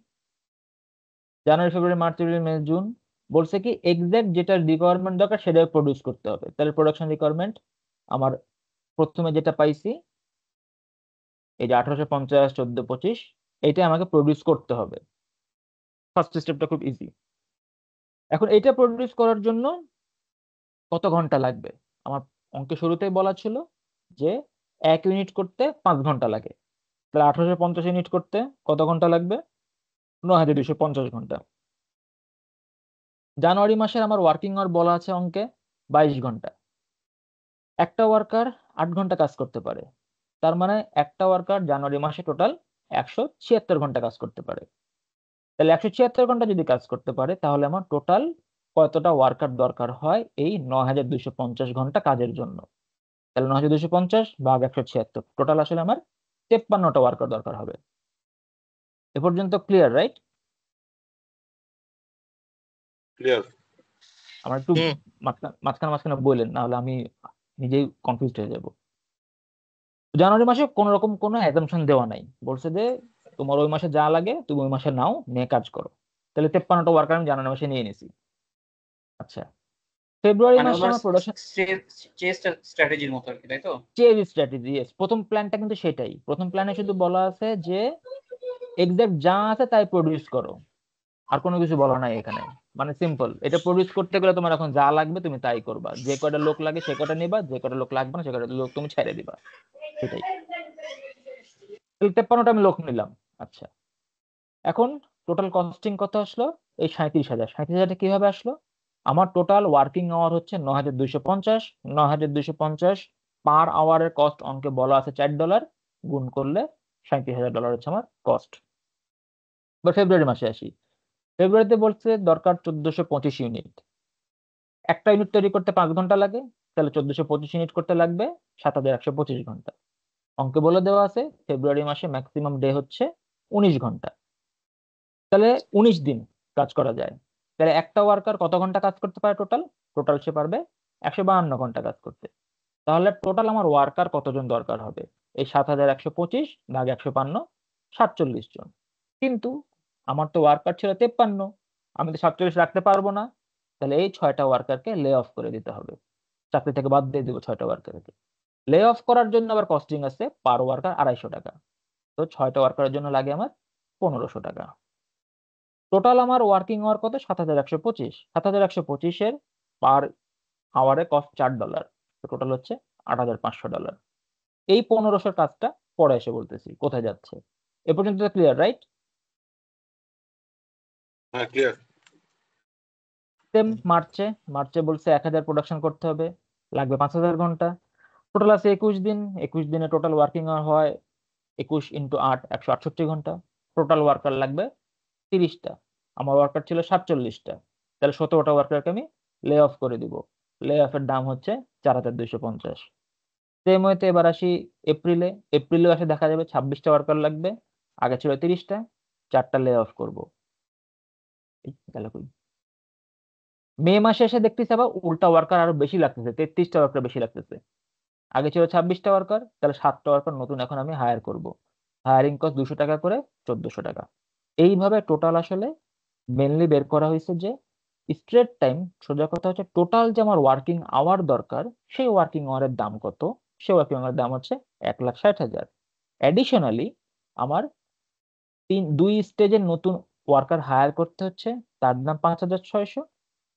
January February March April May June বলছে কি এক্সাক্ট যেটা রিকোয়ারমেন্ট দরকার সেটাই প্রডিউস করতে হবে। তাহলে প্রোডাকশন রিকোয়ারমেন্ট আমার প্রথমে যেটা পাইছি, এই যে 1850 1425, এইটা আমাকে প্রডিউস করতে হবে। ফার্স্ট স্টেপটা খুব ইজি। এখন এটা প্রডিউস করার জন্য কত ঘন্টা লাগবে, আমার অঙ্কের শুরুতেই বলা ছিল যে 1 ইউনিট করতে 5 ঘন্টা লাগে। তাহলে 1850 ইউনিট করতে কত ঘন্টা লাগবে, 9250 ঘন্টা। জানুয়ারি মাসের আমার ওয়ার্কিং আওয়ার বলা আছে অঙ্কে 22 ঘন্টা। একটা ওয়ার্কার 8 ঘন্টা কাজ করতে পারে, তার মানে একটা ওয়ার্কার জানুয়ারি মাসে টোটাল 176 ঘন্টা কাজ করতে পারে। তাহলে 176 ঘন্টা যদি কাজ করতে পারে, তাহলে আমার টোটাল কতটা ওয়ার্কার দরকার হয় এই 9250 ঘন্টা কাজের জন্য। তাহলে 9250 ভাগ 176, টোটাল আসলে আমার 53টা ওয়ার্কার দরকার হবে। এ পর্যন্ত ক্লিয়ার, রাইট? ক্লিয়ার। আমার একটু হুম মাঝখানে মাঝখানে বললেন, না হলে আমি নিজেই কনফিউজড হয়ে যাব। জানুয়ারি মাসে কোন রকম কোনো অ্যাজাম্পশন দেওয়া নাই, বলছে যে তোমার ওই মাসে যা লাগে তুমি ওই মাসে নাও, নিয়ে কাজ করো। তাহলে 53টা ওয়ার্কার আমি জানুয়ারি মাসে নিয়ে নিছি। আচ্ছা, ফেব্রুয়ারি মানে মাসে ওনার আমার প্রোডাকশন চেস স্ট্র্যাটেজির মতো আর কি, তাই তো? চেঞ্জ স্ট্র্যাটেজি, প্রথম প্ল্যানটা কিন্তু সেটাই। প্রথম প্ল্যানে শুধু বলা আছে যে এক্সাক্ট যা আছে তাই প্রডিউস করো, আর কোনো কিছু বলা নাই এখানে। মানে সিম্পল, এটা প্রডিউস করতে গেলে তোমার এখন যা লাগবে তুমি তাই করবা, যে কয়টা লোক লাগে সে কয়টা নিবা, যে কয়টা লোক লাগবে না সে কয়টা লোক তুমি ছেড়ে দিবা, সেটাই। 53টা আমি লোক নিলাম। আচ্ছা, এখন টোটাল কস্টিং কত আসলো? এই 37,000। 37,000 কিভাবে আসলো? আমার টোটাল ওয়ার্কিং আওয়ার হচ্ছে 9,250। 9,250 পার আওয়ারের কস্ট অঙ্কে বলা আছে $4, গুণ করলে $37,000 হচ্ছে আমার কস্ট। এবার ফেব্রুয়ারি মাসে আসি। ফেব্রুয়ারিতে বলছে দরকার 1425 ইউনিট। একটা ইউনিট তৈরি করতে 5 ঘন্টা লাগে, তাহলে 1425 ইউনিট করতে লাগবে 7,125 ঘন্টা। অঙ্কে বলে দেওয়া আছে ফেব্রুয়ারি মাসে ম্যাক্সিমাম ডে হচ্ছে 19 ঘন্টা, তাহলে 19 দিন কাজ করা যায়। তাহলে একটা ওয়ার্কার কত ঘন্টা কাজ করতে পারে? টোটাল টোটাল সে পারবে 152 ঘন্টা কাজ করতে। তাহলে টোটাল আমার ওয়ার্কার কতজন দরকার হবে? এই 7,125 ভাগ 152, 47 জন। কিন্তু আমার তো ওয়ার্কার ছিল 53, আমি তো 47 রাখতে পারবো না। তাহলে এই 6টা ওয়ার্কারকে লে অফ করে দিতে হবে, চাকরি থেকে বাদ দিয়ে দিব 6টা ওয়ার্কারকে। লে অফ করার জন্য আবার কস্টিং আছে পার ওয়ার্কার 250 টাকা। তো 6টা ওয়ার্কারের জন্য লাগে আমার 1500 টাকা। টোটাল আমার ওয়ার্কিং আওয়ার কত? 7,125। 7,125-এর পার আওয়ারে কস্ট $4, টোটাল হচ্ছে $8,500। এই 1500 কাজটা পরে এসে বলতেছি কোথায় যাচ্ছে। এ পর্যন্ত ক্লিয়ার, রাইট? হ্যাঁ ক্লিয়ার। সেম মার্চে। মার্চে বলছে 1000 প্রোডাকশন করতে হবে, লাগবে 5,000 ঘন্টা। টোটাল আছে 21 দিন। 21 দিনে টোটাল ওয়ার্কিং আওয়ার হয় 21 × 8, 168 ঘন্টা। টোটাল ওয়ার্কার লাগবে 30টা, আমার ওয়ার্কার ছিল 47টা, তাহলে 17টা ওয়ার্কারকে আমি লে অফ করে দিব। লে অফের দাম হচ্ছে 4,250। সেম ওয়েতে এবার আসি এপ্রিলে। এপ্রিলে আসে দেখা যাবে 26টা ওয়ার্কার লাগবে, আগে ছিল 30টা, 4টা লে অফ করবো। গেল কই? মে মাসে এসে দেখতেছি আবার উল্টা ওয়ার্কার আরো বেশি লাগতেছে, 33টা ওয়ার্কার বেশি লাগতেছে। আগে ছিল 26টা ওয়ার্কার, তাহলে 7টা ওয়ার্কার নতুন এখন আমি হায়ার করব। হায়ারিং কস্ট 200 টাকা করে, 1,400 টাকা। এইভাবে টোটাল আসলে মেনলি বের করা হয়েছে যে স্ট্রেট টাইম, সোজা কথা হচ্ছে টোটাল যে আমার ওয়ার্কিং আওয়ার দরকার সেই ওয়ার্কিং আওয়ারের দাম কত? সেই ওয়ার্কিং আওয়ারের দাম হচ্ছে 1,60,000। অ্যাডিশনালি আমার 2 স্টেজের নতুন ওয়ার্কার হায়ার করতে হচ্ছে, তার দাম 5,600।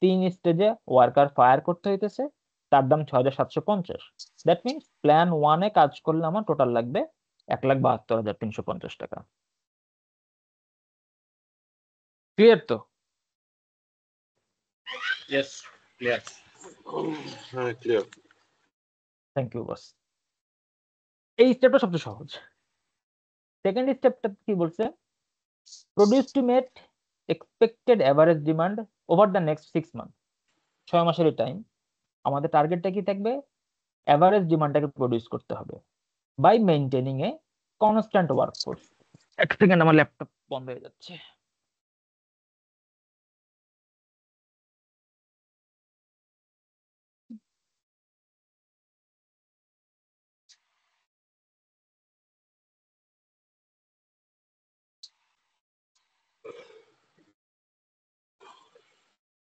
3 স্টেজে ওয়ার্কার ফায়ার করতে হইতেছে, তার দাম 6,750। দ্যাট মিনস প্ল্যান 1-এ কাজ করলে আমার টোটাল লাগবে 1,72,350 টাকা। ক্লিয়ার তো? Yes, clear. হ্যাঁ ক্লিয়ার। Thank you boss. এই স্টেপটা সবচেয়ে সহজ। সেকেন্ড স্টেপটা কি বলছে? Produce to meet expected average demand over the next 6 month. 6 মাসের টাইম আমাদের টার্গেটটা কি থাকবে? অ্যাভারেজ ডিমান্ডটাকে প্রডিউস করতে হবে by maintaining a constant workforce. এক সেকেন্ড, আমার ল্যাপটপ বন্ধ হয়ে যাচ্ছে।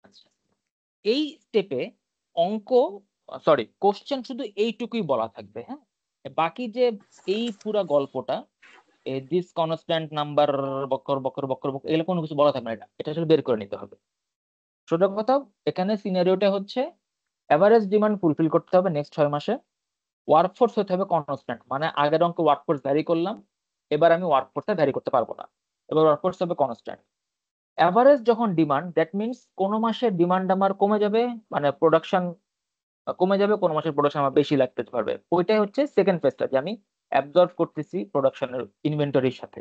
আচ্ছা, এই স্টেপে অঙ্ক, সরি কোশ্চেন শুধু এইটুকুই বলা থাকবে, হ্যাঁ। বাকি যে এই পুরা গল্পটা, দিস কনস্ট্যান্ট নাম্বার বকর বকর বকর বকর এগুলো কোনো কিছু বলা থাকবে না, এটা এটা আসলে বের করে নিতে হবে। সোজা কথা, এখানে সিনারিওটা হচ্ছে এভারেজ ডিমান্ড ফুলফিল করতে হবে নেক্সট 6 মাসে। ওয়ার্কফোর্স হতে হবে কনস্ট্যান্ট, মানে আগের অঙ্কে ওয়ার্কফোর্স ভ্যারি করলাম, এবার আমি ওয়ার্কফোর্সটা ভ্যারি করতে পারবো না, এবার ওয়ার্কফোর্স হবে কনস্ট্যান্ট। এভারেজ যখন ডিমান্ড, দ্যাট মিনস কোন মাসে ডিমান্ড আমার কমে যাবে, মানে প্রোডাকশন কমে যাবে, কোন মাসের প্রোডাকশন আমার বেশি লাগতে পারবে, ওইটাই হচ্ছে সেকেন্ড ফেজটা, যে আমি অ্যাবজর্ব করতেছি প্রোডাকশনের ইনভেন্টরির সাথে।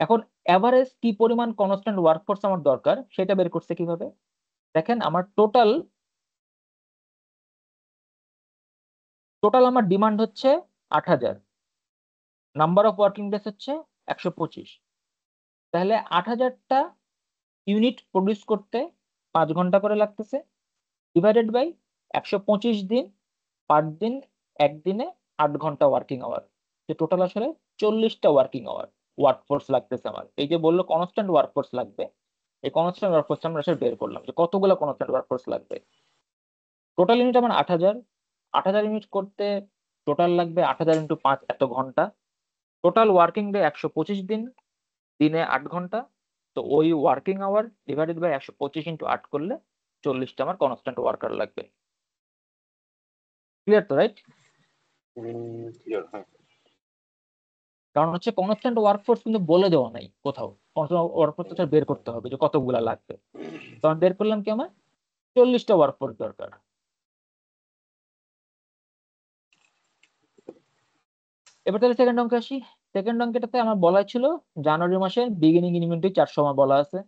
এখন এভারেজ কি পরিমাণ কনস্ট্যান্ট ওয়ার্কফোর্স আমার দরকার সেটা বের করছে কিভাবে? দেখেন, আমার টোটাল আমার ডিমান্ড হচ্ছে 8,000, নাম্বার অফ ওয়ার্কিং ডেজ হচ্ছে 125। তাহলে 8,000টা ইউনিট প্রডিউস করতে 5 ঘন্টা করে লাগতেছে, ডিভাইডেড বাই 125 দিন, পার দিন একদিনে 8 ঘন্টা ওয়ার্কিং আওয়ার, যে টোটাল আসলে 40টা ওয়ার্কিং আওয়ার ওয়ার্কফোর্স লাগতেছে আমার। এই যে বললো কনস্ট্যান্ট ওয়ার্কফোর্স লাগবে, এই কনস্ট্যান্ট ওয়ার্কফোর্স আমরা আসলে বের করলাম যে কতগুলো কনস্ট্যান্ট ওয়ার্কফোর্স লাগবে। টোটাল ইউনিট আমার 8,000। 8,000 ইউনিট করতে টোটাল লাগবে 8,000 × 5 এত ঘন্টা। টোটাল ওয়ার্কিং ডে 125 দিন, দিনে 8 ঘন্টা। তো ওই ওয়ার্কিং আওয়ার ডিভাইডেড বাই 125 × 8 করলে 40টা আমার কনস্ট্যান্ট ওয়ার্কার লাগবে। ক্লিয়ার তো, রাইট? ক্লিয়ার, হ্যাঁ। কারণ হচ্ছে কনস্ট্যান্ট ওয়ার্কফোর্স কিন্তু বলে দেওয়া নাই কোথাও। কনস্ট্যান্ট ওয়ার্কফোর্সটা বের করতে হবে যে কতগুলা লাগবে। তখন বের করলাম কি আমার 40টা ওয়ার্কফোর্স দরকার। এবার তাহলে সেকেন্ড অঙ্কে আসি। সেকেন্ড অঙ্কটাতে আমার বলা ছিল জানুয়ারি মাসে বিগিনিং ইনভেন্টরি 400 আমার বলা আছে,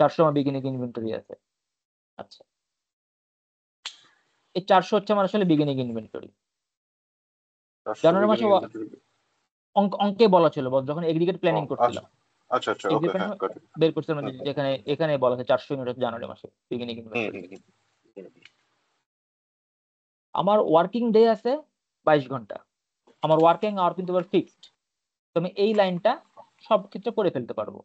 400 আমার বিগিনিং ইনভেন্টরি আছে। আচ্ছা, এই 400 হচ্ছে আমার আসলে বিগিনিং ইনভেন্টরি। জানুয়ারি মাসে অঙ্কে বলা ছিল যখন এগ্রিগেট প্ল্যানিং করছিলাম, আচ্ছা আচ্ছা, ওকে, হ্যাঁ, got it. বের করছিলাম যেখানে এখানে বলা আছে 400 ইউনিট জানুয়ারি মাসে বিগিনিং ইনভেন্টরি। আমার ওয়ার্কিং ডে আছে 22 ঘন্টা। আমার ওয়ার্কিং আওয়ার কিন্তু আবার ফিক্সড। তো আমি এই লাইনটা সব ক্ষেত্রে করে ফেলতে পারবো।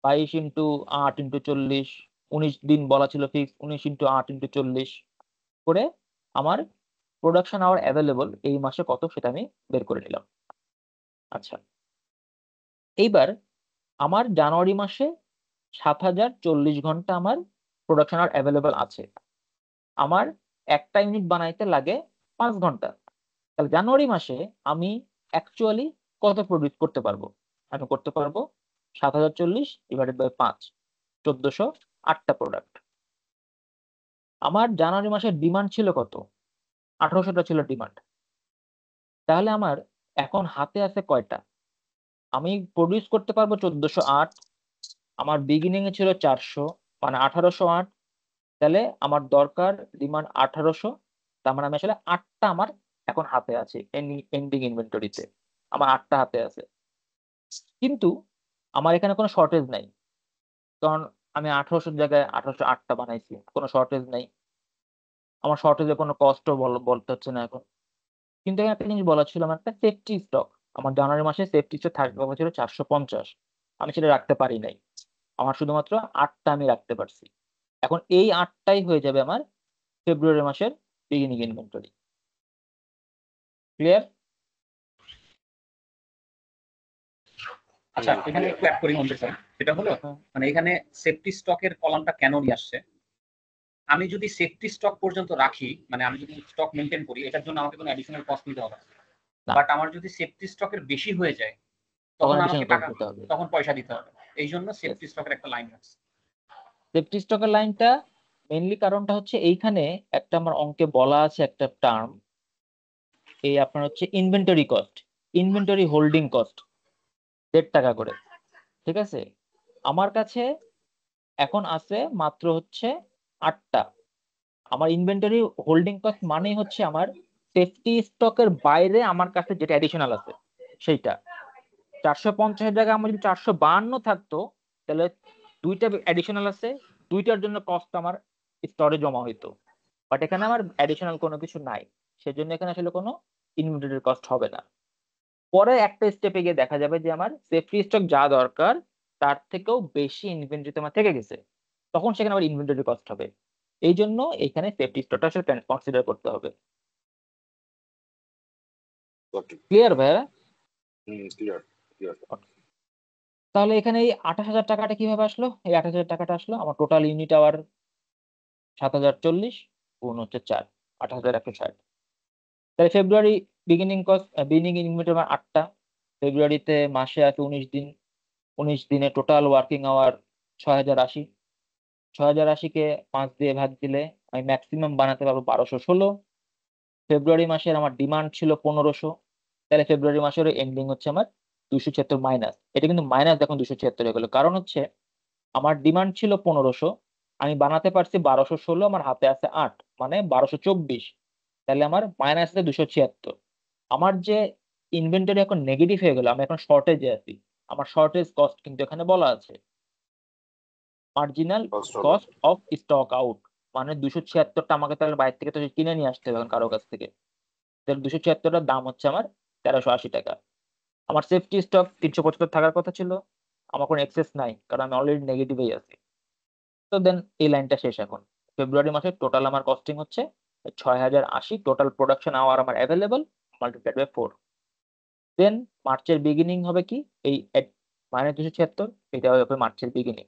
22 × 8 × 40, 19 দিন বলা ছিল ফিক্স, 19 × 8 × 40 করে আমার প্রোডাকশন আওয়ার অ্যাভেলেবল এই মাসে কত সেটা আমি বের করে নিলাম। আচ্ছা, এইবার আমার জানুয়ারি মাসে 7,040 ঘন্টা আমার প্রোডাকশন আওয়ার অ্যাভেলেবল আছে। আমার একটা ইউনিট বানাইতে লাগে 5 ঘন্টা। তাহলে জানুয়ারি মাসে আমি অ্যাকচুয়ালি কত প্রডিউস করতে পারবো? আমি করতে পারবো 7,040 ডিভাইডেড বাই 5, 1,408টা প্রোডাক্ট। আমার জানুয়ারি মাসের ডিমান্ড ছিল কত? 1,800টা ছিল ডিমান্ড। তাহলে আমার এখন হাতে আছে কয়টা? আমি প্রডিউস করতে পারবো 1,408। আমার বিগিনিং এ ছিল 400, মানে 1,808। তাহলে আমার দরকার ডিমান্ড 1,800। তার মানে আমি আসলে 8টা আমার এখন হাতে আছে এন্ডিং ইনভেন্টরিতে। আমার 8টা হাতে আছে, কিন্তু আমার এখানে কোনো শর্টেজ নাই। কারণ আমি 1,800 জায়গায় 1,808টা বানাইছি, কোনো শর্টেজ নাই। আমার শর্টেজের কোনো কষ্টও বলতে হচ্ছে না এখন। কিন্তু এখানে একটা জিনিস বলা ছিল, আমার একটা সেফটি স্টক। আমার জানুয়ারি মাসে সেফটি স্টক থাকার কথা ছিল 450, আমি সেটা রাখতে পারি নাই। আমার শুধুমাত্র 8টা আমি রাখতে পারছি। এখন এই 8টাই হয়ে যাবে আমার ফেব্রুয়ারি মাসের বিগিনিং ইনভেন্টরি। ক্লিয়ার? আচ্ছা, এখানে একটু অ্যাড করি মঞ্জুর স্যার। সেটা হলো মানে এখানে সেফটি স্টকের কলামটা কেন নিয়ে আসছে। আমি যদি সেফটি স্টক পর্যন্ত রাখি, মানে আমি যদি স্টক মেনটেন করি, এটার জন্য আমাকে কোনো অ্যাডিশনাল কস্ট নিতে হবে না। বাট আমার যদি সেফটি স্টকের বেশি হয়ে যায় তখন আমাকে টাকা, তখন পয়সা দিতে হবে। এই জন্য সেফটি স্টকের একটা লাইন আছে। সেফটি স্টকের লাইনটা মেইনলি কারণটা হচ্ছে এইখানে একটা আমার অঙ্কে বলা আছে একটা টার্ম, এই আপনার হচ্ছে inventory cost, inventory holding cost 1.5 টাকা করে। ঠিক আছে, আমার কাছে এখন আছে মাত্র হচ্ছে 8টা। আমার ইনভেন্টরি হোল্ডিং কস্ট মানে হচ্ছে আমার সেফটি স্টকের বাইরে আমার কাছে যেটা অ্যাডিশনাল আছে সেইটা। 450-এর জায়গায় আমার যদি 452 থাকতো তাহলে 2টা অ্যাডিশনাল আছে, 2টার জন্য কস্ট আমার স্টোরে জমা হইতো। বাট এখানে আমার অ্যাডিশনাল কোনো কিছু নাই, সেজন্য এখানে আসলে কোনো ইনভেন্টরি কস্ট হবে না। পরে একটা স্টেপে গিয়ে দেখা যাবে যে আমার সেফটি স্টক যা দরকার তার থেকেও বেশি ইনভেন্টরি তোমার থেকে গেছে, তখন সেখানে আবার ইনভেন্টরি কস্ট হবে। এই জন্য এখানে সেফটি স্টকটা আসলে কনসিডার করতে হবে। ক্লিয়ার ভাইয়া? ক্লিয়ার। তাহলে এখানে এই 28,000 টাকাটা কিভাবে আসলো? এই 28,000 টাকাটা আসলো আমার টোটাল ইউনিট আওয়ার 7,040 গুণ হচ্ছে 4, 28,160। তাহলে ফেব্রুয়ারি বিগিনিং কস্ট, বিগিনিং ইউনিট আমার 8টা। ফেব্রুয়ারিতে মাসে আছে 19 দিন, 19 দিনে টোটাল ওয়ার্কিং আওয়ার 6,080। 6,080-কে 5 দিয়ে ভাগ দিলে আমি ম্যাক্সিমাম বানাতে পারবো 1,216। ফেব্রুয়ারি মাসের আমার ডিমান্ড ছিল 1,500। তাহলে ফেব্রুয়ারি মাসের এন্ডিং হচ্ছে আমার 276 মাইনাস। এটা কিন্তু মাইনাস দেখুন 276 হয়ে গেল, কারণ হচ্ছে আমার ডিমান্ড ছিল 1,500, আমি বানাতে পারছি 1,216, আমার হাতে আছে 8, মানে 1,224। তাহলে আমার মাইনাস আছে 276। আমার যে ইনভেন্টরি এখন নেগেটিভ হয়ে গেল, আমি এখন শর্টেজে আছি। আমার শর্টেজ কস্ট কিন্তু এখানে বলা আছে marginal cost of stock out, মানে 276টা আমাকে তাহলে বাইরে থেকে তো কিনে নিয়ে আসতে হবে এখন কারো কাছ থেকে। তাহলে 276টার দাম হচ্ছে আমার 1,380 টাকা। আমার সেফটি স্টক 375 থাকার কথা ছিল, আমার কোনো এক্সেস নাই কারণ আমি অলরেডি নেগেটিভেই আছি। তো দেন এই লাইনটা শেষ এখন। ফেব্রুয়ারি মাসে টোটাল আমার কস্টিং হচ্ছে 6080, টোটাল প্রোডাকশন আওয়ার আমার অ্যাভেলেবল মাল্টিপ্লাইড বাই 4। দেন মার্চের বিগিনিং হবে কি, এই -276, এটা হবে মার্চের বিগিনিং।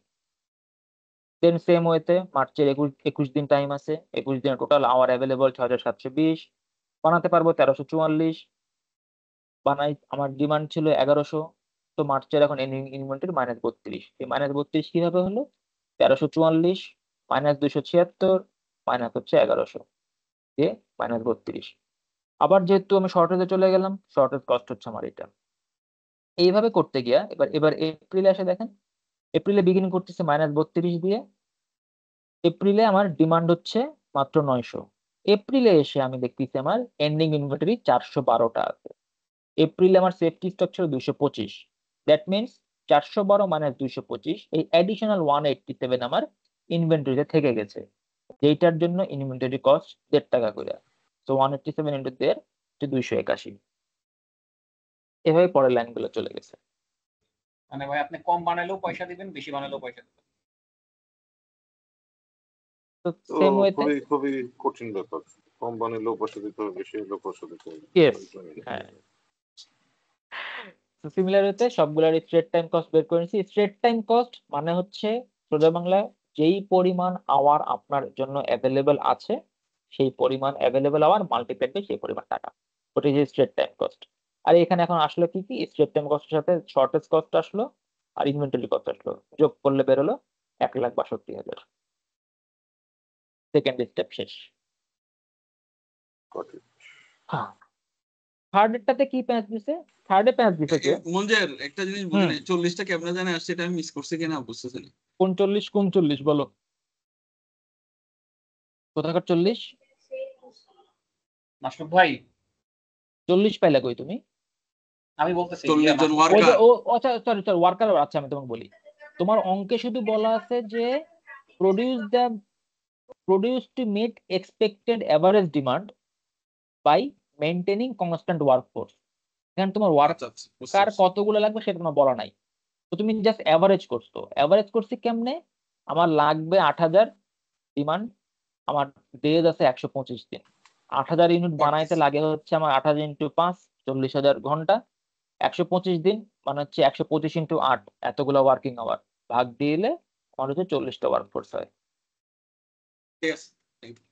দেন সেম ওয়েতে মার্চের 21 দিন টাইম আছে, 21 দিনের টোটাল আওয়ার অ্যাভেলেবল 6720, বানাতে পারবো 1344। বানাই, আমার ডিমান্ড ছিল 1100, তো মার্চের এখন ইনভেন্টরি -32। এই -32 কিভাবে হলো, 1344 -276 মাইনাস হচ্ছে 1100 দিয়ে -32। আবার যেহেতু আমি শর্টেজে চলে গেলাম, শর্টেজ কস্ট হচ্ছে আমার এটা। এইভাবে করতে গিয়া এবার এবার এপ্রিলে এসে দেখেন, এপ্রিলে বিগিনিং করতেছে -32 দিয়ে। এপ্রিলে আমার ডিমান্ড হচ্ছে মাত্র 900। এপ্রিলে এসে আমি দেখতেছি আমার এন্ডিং ইনভেন্টরি 412টা আছে। এপ্রিলে আমার সেফটি স্টক ছিল 225। দ্যাট মিনস 412 - 225, এই অ্যাডিশনাল 187 আমার ইনভেন্টরিতে থেকে গেছে, যেটার জন্য ইনভেন্টরি কস্ট 1.5 টাকা করে। তো 187 ইন্টু 1.5 হচ্ছে 281। এভাবে পরের লাইনগুলো চলে গেছে। মানে ভাই আপনি কম বানালেও পয়সা দিবেন, বেশি বানালেও পয়সা দিবেন। তো তো সেম ওয়েতে খুবই খুবই কঠিন ব্যাপার, কম বানালেও পয়সা দিতে হবে, বেশি হলেও পয়সা দিতে হবে। ইয়েস, হ্যাঁ। তো সিমিলার ওয়েতে সবগুলোর স্ট্রেট টাইম কস্ট বের করে নিয়েছি। স্ট্রেট টাইম কস্ট মানে হচ্ছে সোজা বাংলা, যেই পরিমাণ আওয়ার আপনার জন্য অ্যাভেলেবল আছে সেই পরিমাণ অ্যাভেলেবল আওয়ার মাল্টিপ্লাইড বাই সেই পরিমাণ টাকা, ওটা যে স্ট্রেট টাইম কস্ট। আর এখানে এখন আসলো কি কি, স্ট্রেট টাইম কস্টের সাথে শর্টেজ কস্ট আসলো আর ইনভেন্টরি কস্ট আসলো, যোগ করলে বেরোলো 1,62,000। সেকেন্ড স্টেপ শেষ। কঠিন। হ্যাঁ, থার্ডেরটাতে কি প্যাঁচ দিছে, থার্ডে প্যাঁচ দিছে যে মঞ্জের একটা জিনিস বুঝি নাই, 40টা কেমনে জানে আসছে, এটা আমি মিস করছি কিনা বুঝতেছি না। 39 বলো কোথাকার 40? মাসুদ ভাই 40 পাইলা কই তুমি? আমি বলতেছি 40 জন ওই যে ওয়ার্কার। আচ্ছা সরি সরি, ওয়ার্কার। আচ্ছা আমি তোমাকে বলি, তোমার অঙ্কে শুধু বলা আছে যে produce to meet expected average demand by maintaining constant workforce. এখানে তোমার আচ্ছা আচ্ছা, বুঝতে ওয়ার্কার পারছি। কতগুলো লাগবে সেটা তোমার বলা নাই, তো তুমি জাস্ট এভারেজ করছো। এভারেজ করছি কেমনে, আমার লাগবে 8000 ডিমান্ড, আমার ডেজ আছে 125 দিন, 8000 ইউনিট বানাইতে লাগে হচ্ছে আমার 8000 ইন্টু 5 40,000 ঘন্টা, 125 দিন মানে হচ্ছে 125 ইন্টু 8 এতগুলো ওয়ার্কিং আওয়ার, ভাগ দিলে আমার হচ্ছে 40টা ওয়ার্কফোর্স হয়। ঠিক আছে, thank you.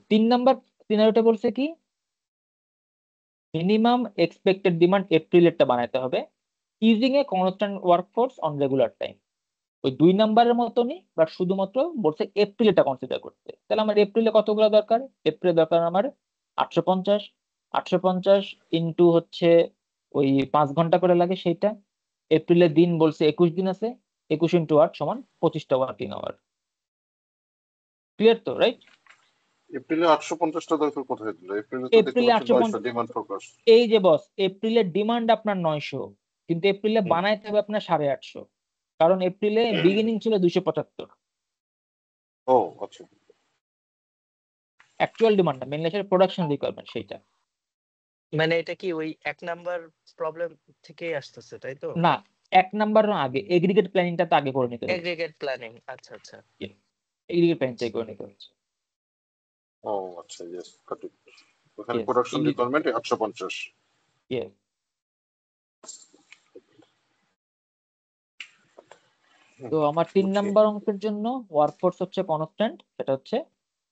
3 নাম্বার সিনারিওটা বলছে কি, মিনিমাম এক্সপেক্টেড ডিমান্ড এপ্রিলেরটা বানাইতে হবে using a constant workforce on regular time. ওই 2 নাম্বারের মতনই, বাট শুধুমাত্র বলছে এপ্রিলটা কনসিডার করতে। তাহলে আমার এপ্রিলে কতগুলো দরকার, এপ্রিলে দরকার আমার 850। 850 ইন্টু হচ্ছে ওই 5 ঘন্টা করে লাগে সেইটা। এপ্রিলের দিন বলছে 21 দিন আছে, 21 ইন্টু 8 সমান 25টা ওয়ার্কিং আওয়ার। ক্লিয়ার তো, রাইট? এপ্রিলে 850টা দরকার কোথায় দিল? এপ্রিলে তো দেখতে এপ্রিলে পাচ্ছি 900 ডিমান্ড ফোরকাস্ট। এই যে বস, এপ্রিলের ডিমান্ড আপনার 900, কিন্তু এপ্রিলে বানাইতে হবে আপনার 850, কারণ এপ্রিলে বিগিনিং ছিল 275। ও আচ্ছা, অ্যাকচুয়াল ডিমান্ড না, মেইনলি সেটা প্রোডাকশন রিকোয়ারমেন্ট সেইটা। মানে এটা কি ওই 1 নাম্বার প্রবলেম থেকেই আসতেছে, তাই তো? না, 1 নাম্বার আগে এগ্রিগেট প্ল্যানিংটা তো আগে করে নিতে হবে। এগ্রিগেট প্ল্যানিং, আচ্ছা আচ্ছা। এগ্রিগেট প্ল্যানিংটাই করে নিতে হচ্ছে। ও আচ্ছা, ইয়েস গট ইট। ওখানে Yes, production indeed. Requirement 850। Yes. তো আমার 3 নাম্বার অঙ্কের জন্য ওয়ার্কফোর্স হচ্ছে কনস্ট্যান্ট, সেটা হচ্ছে